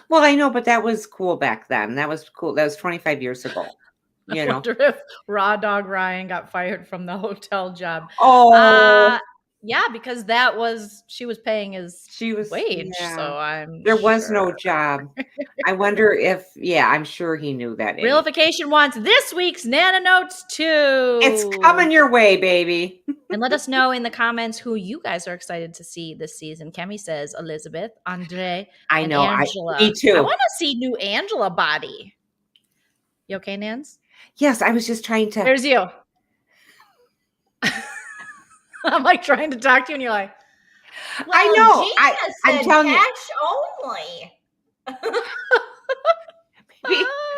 Well, I know, but that was cool back then. That was cool. That was 25 years ago. I wonder if Raw Dog Ryan got fired from the hotel job. Oh, yeah, because she was paying his wage. Yeah. So there was no job. I wonder if, I'm sure he knew that. Realification wants this week's Nana Notes too. It's coming your way, baby. And let us know in the comments who you guys are excited to see this season. Kemi says Elizabeth, Andre, and Angela. Me too. I want to see new Angela body. You okay, Nans? Yes, I was just trying to. There's you. I'm like trying to talk to you, and you're like, Well, I know. Gina I'm said telling you. cash only.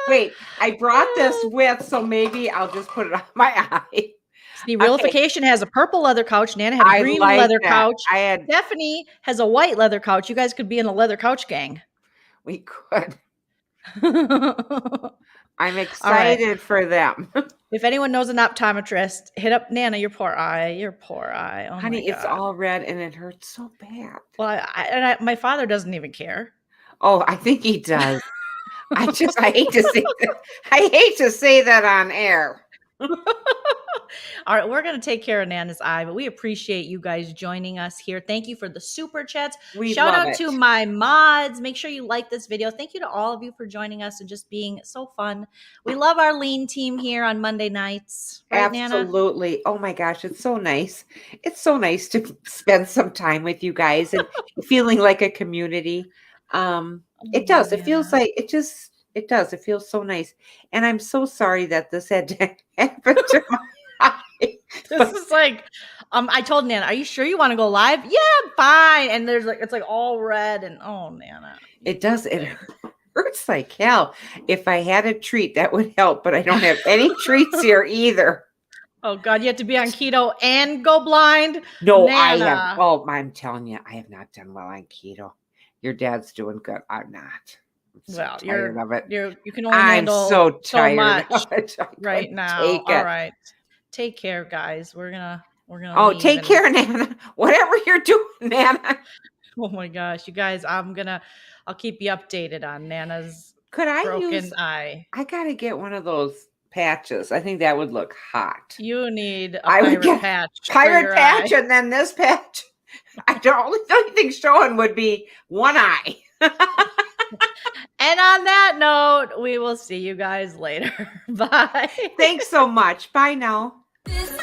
Wait, I brought this with, so maybe I'll just put it on my eye. The Realification has a purple leather couch. Nana had a green leather couch. Stephanie has a white leather couch. You guys could be in a leather couch gang. We could. I'm excited for them. If anyone knows an optometrist, hit up Nana. Your poor eye. Oh, honey, it's all red and it hurts so bad. Well, my father doesn't even care. Oh, I think he does. I hate to say that. I hate to say that on air. All right, we're going to take care of Nana's eye, but we appreciate you guys joining us here. Thank you for the super chats. Shout out to my mods. Make sure you like this video. Thank you to all of you for joining us and just being so fun. We love our lean team here on Monday nights. Right, Absolutely. Nana? Oh my gosh, it's so nice. It's so nice to spend some time with you guys and feeling like a community. It does. It feels like it does. It feels so nice. And I'm so sorry that this had to happen to my eye. This is like, I told Nana, are you sure you want to go live? Yeah, fine. And it's like all red and Nana. It does. It hurts like hell. If I had a treat, that would help, but I don't have any treats here either. Oh God, you have to be on keto and go blind? No, Nana. I have. Oh, I'm telling you, I have not done well on keto. Your dad's doing good. I'm not. Well, tired of it. You can only handle so tired much of it. right now. All right. Take care, guys. We're gonna Oh, take care, Nana. Whatever you're doing, Nana. Oh my gosh, you guys, I'll keep you updated on Nana's broken eye. I gotta get one of those patches. I think that would look hot. You need a pirate patch. Pirate patch and then this patch. The only thing showing would be one eye. And on that note, we will see you guys later. Bye. Thanks so much. Bye now. This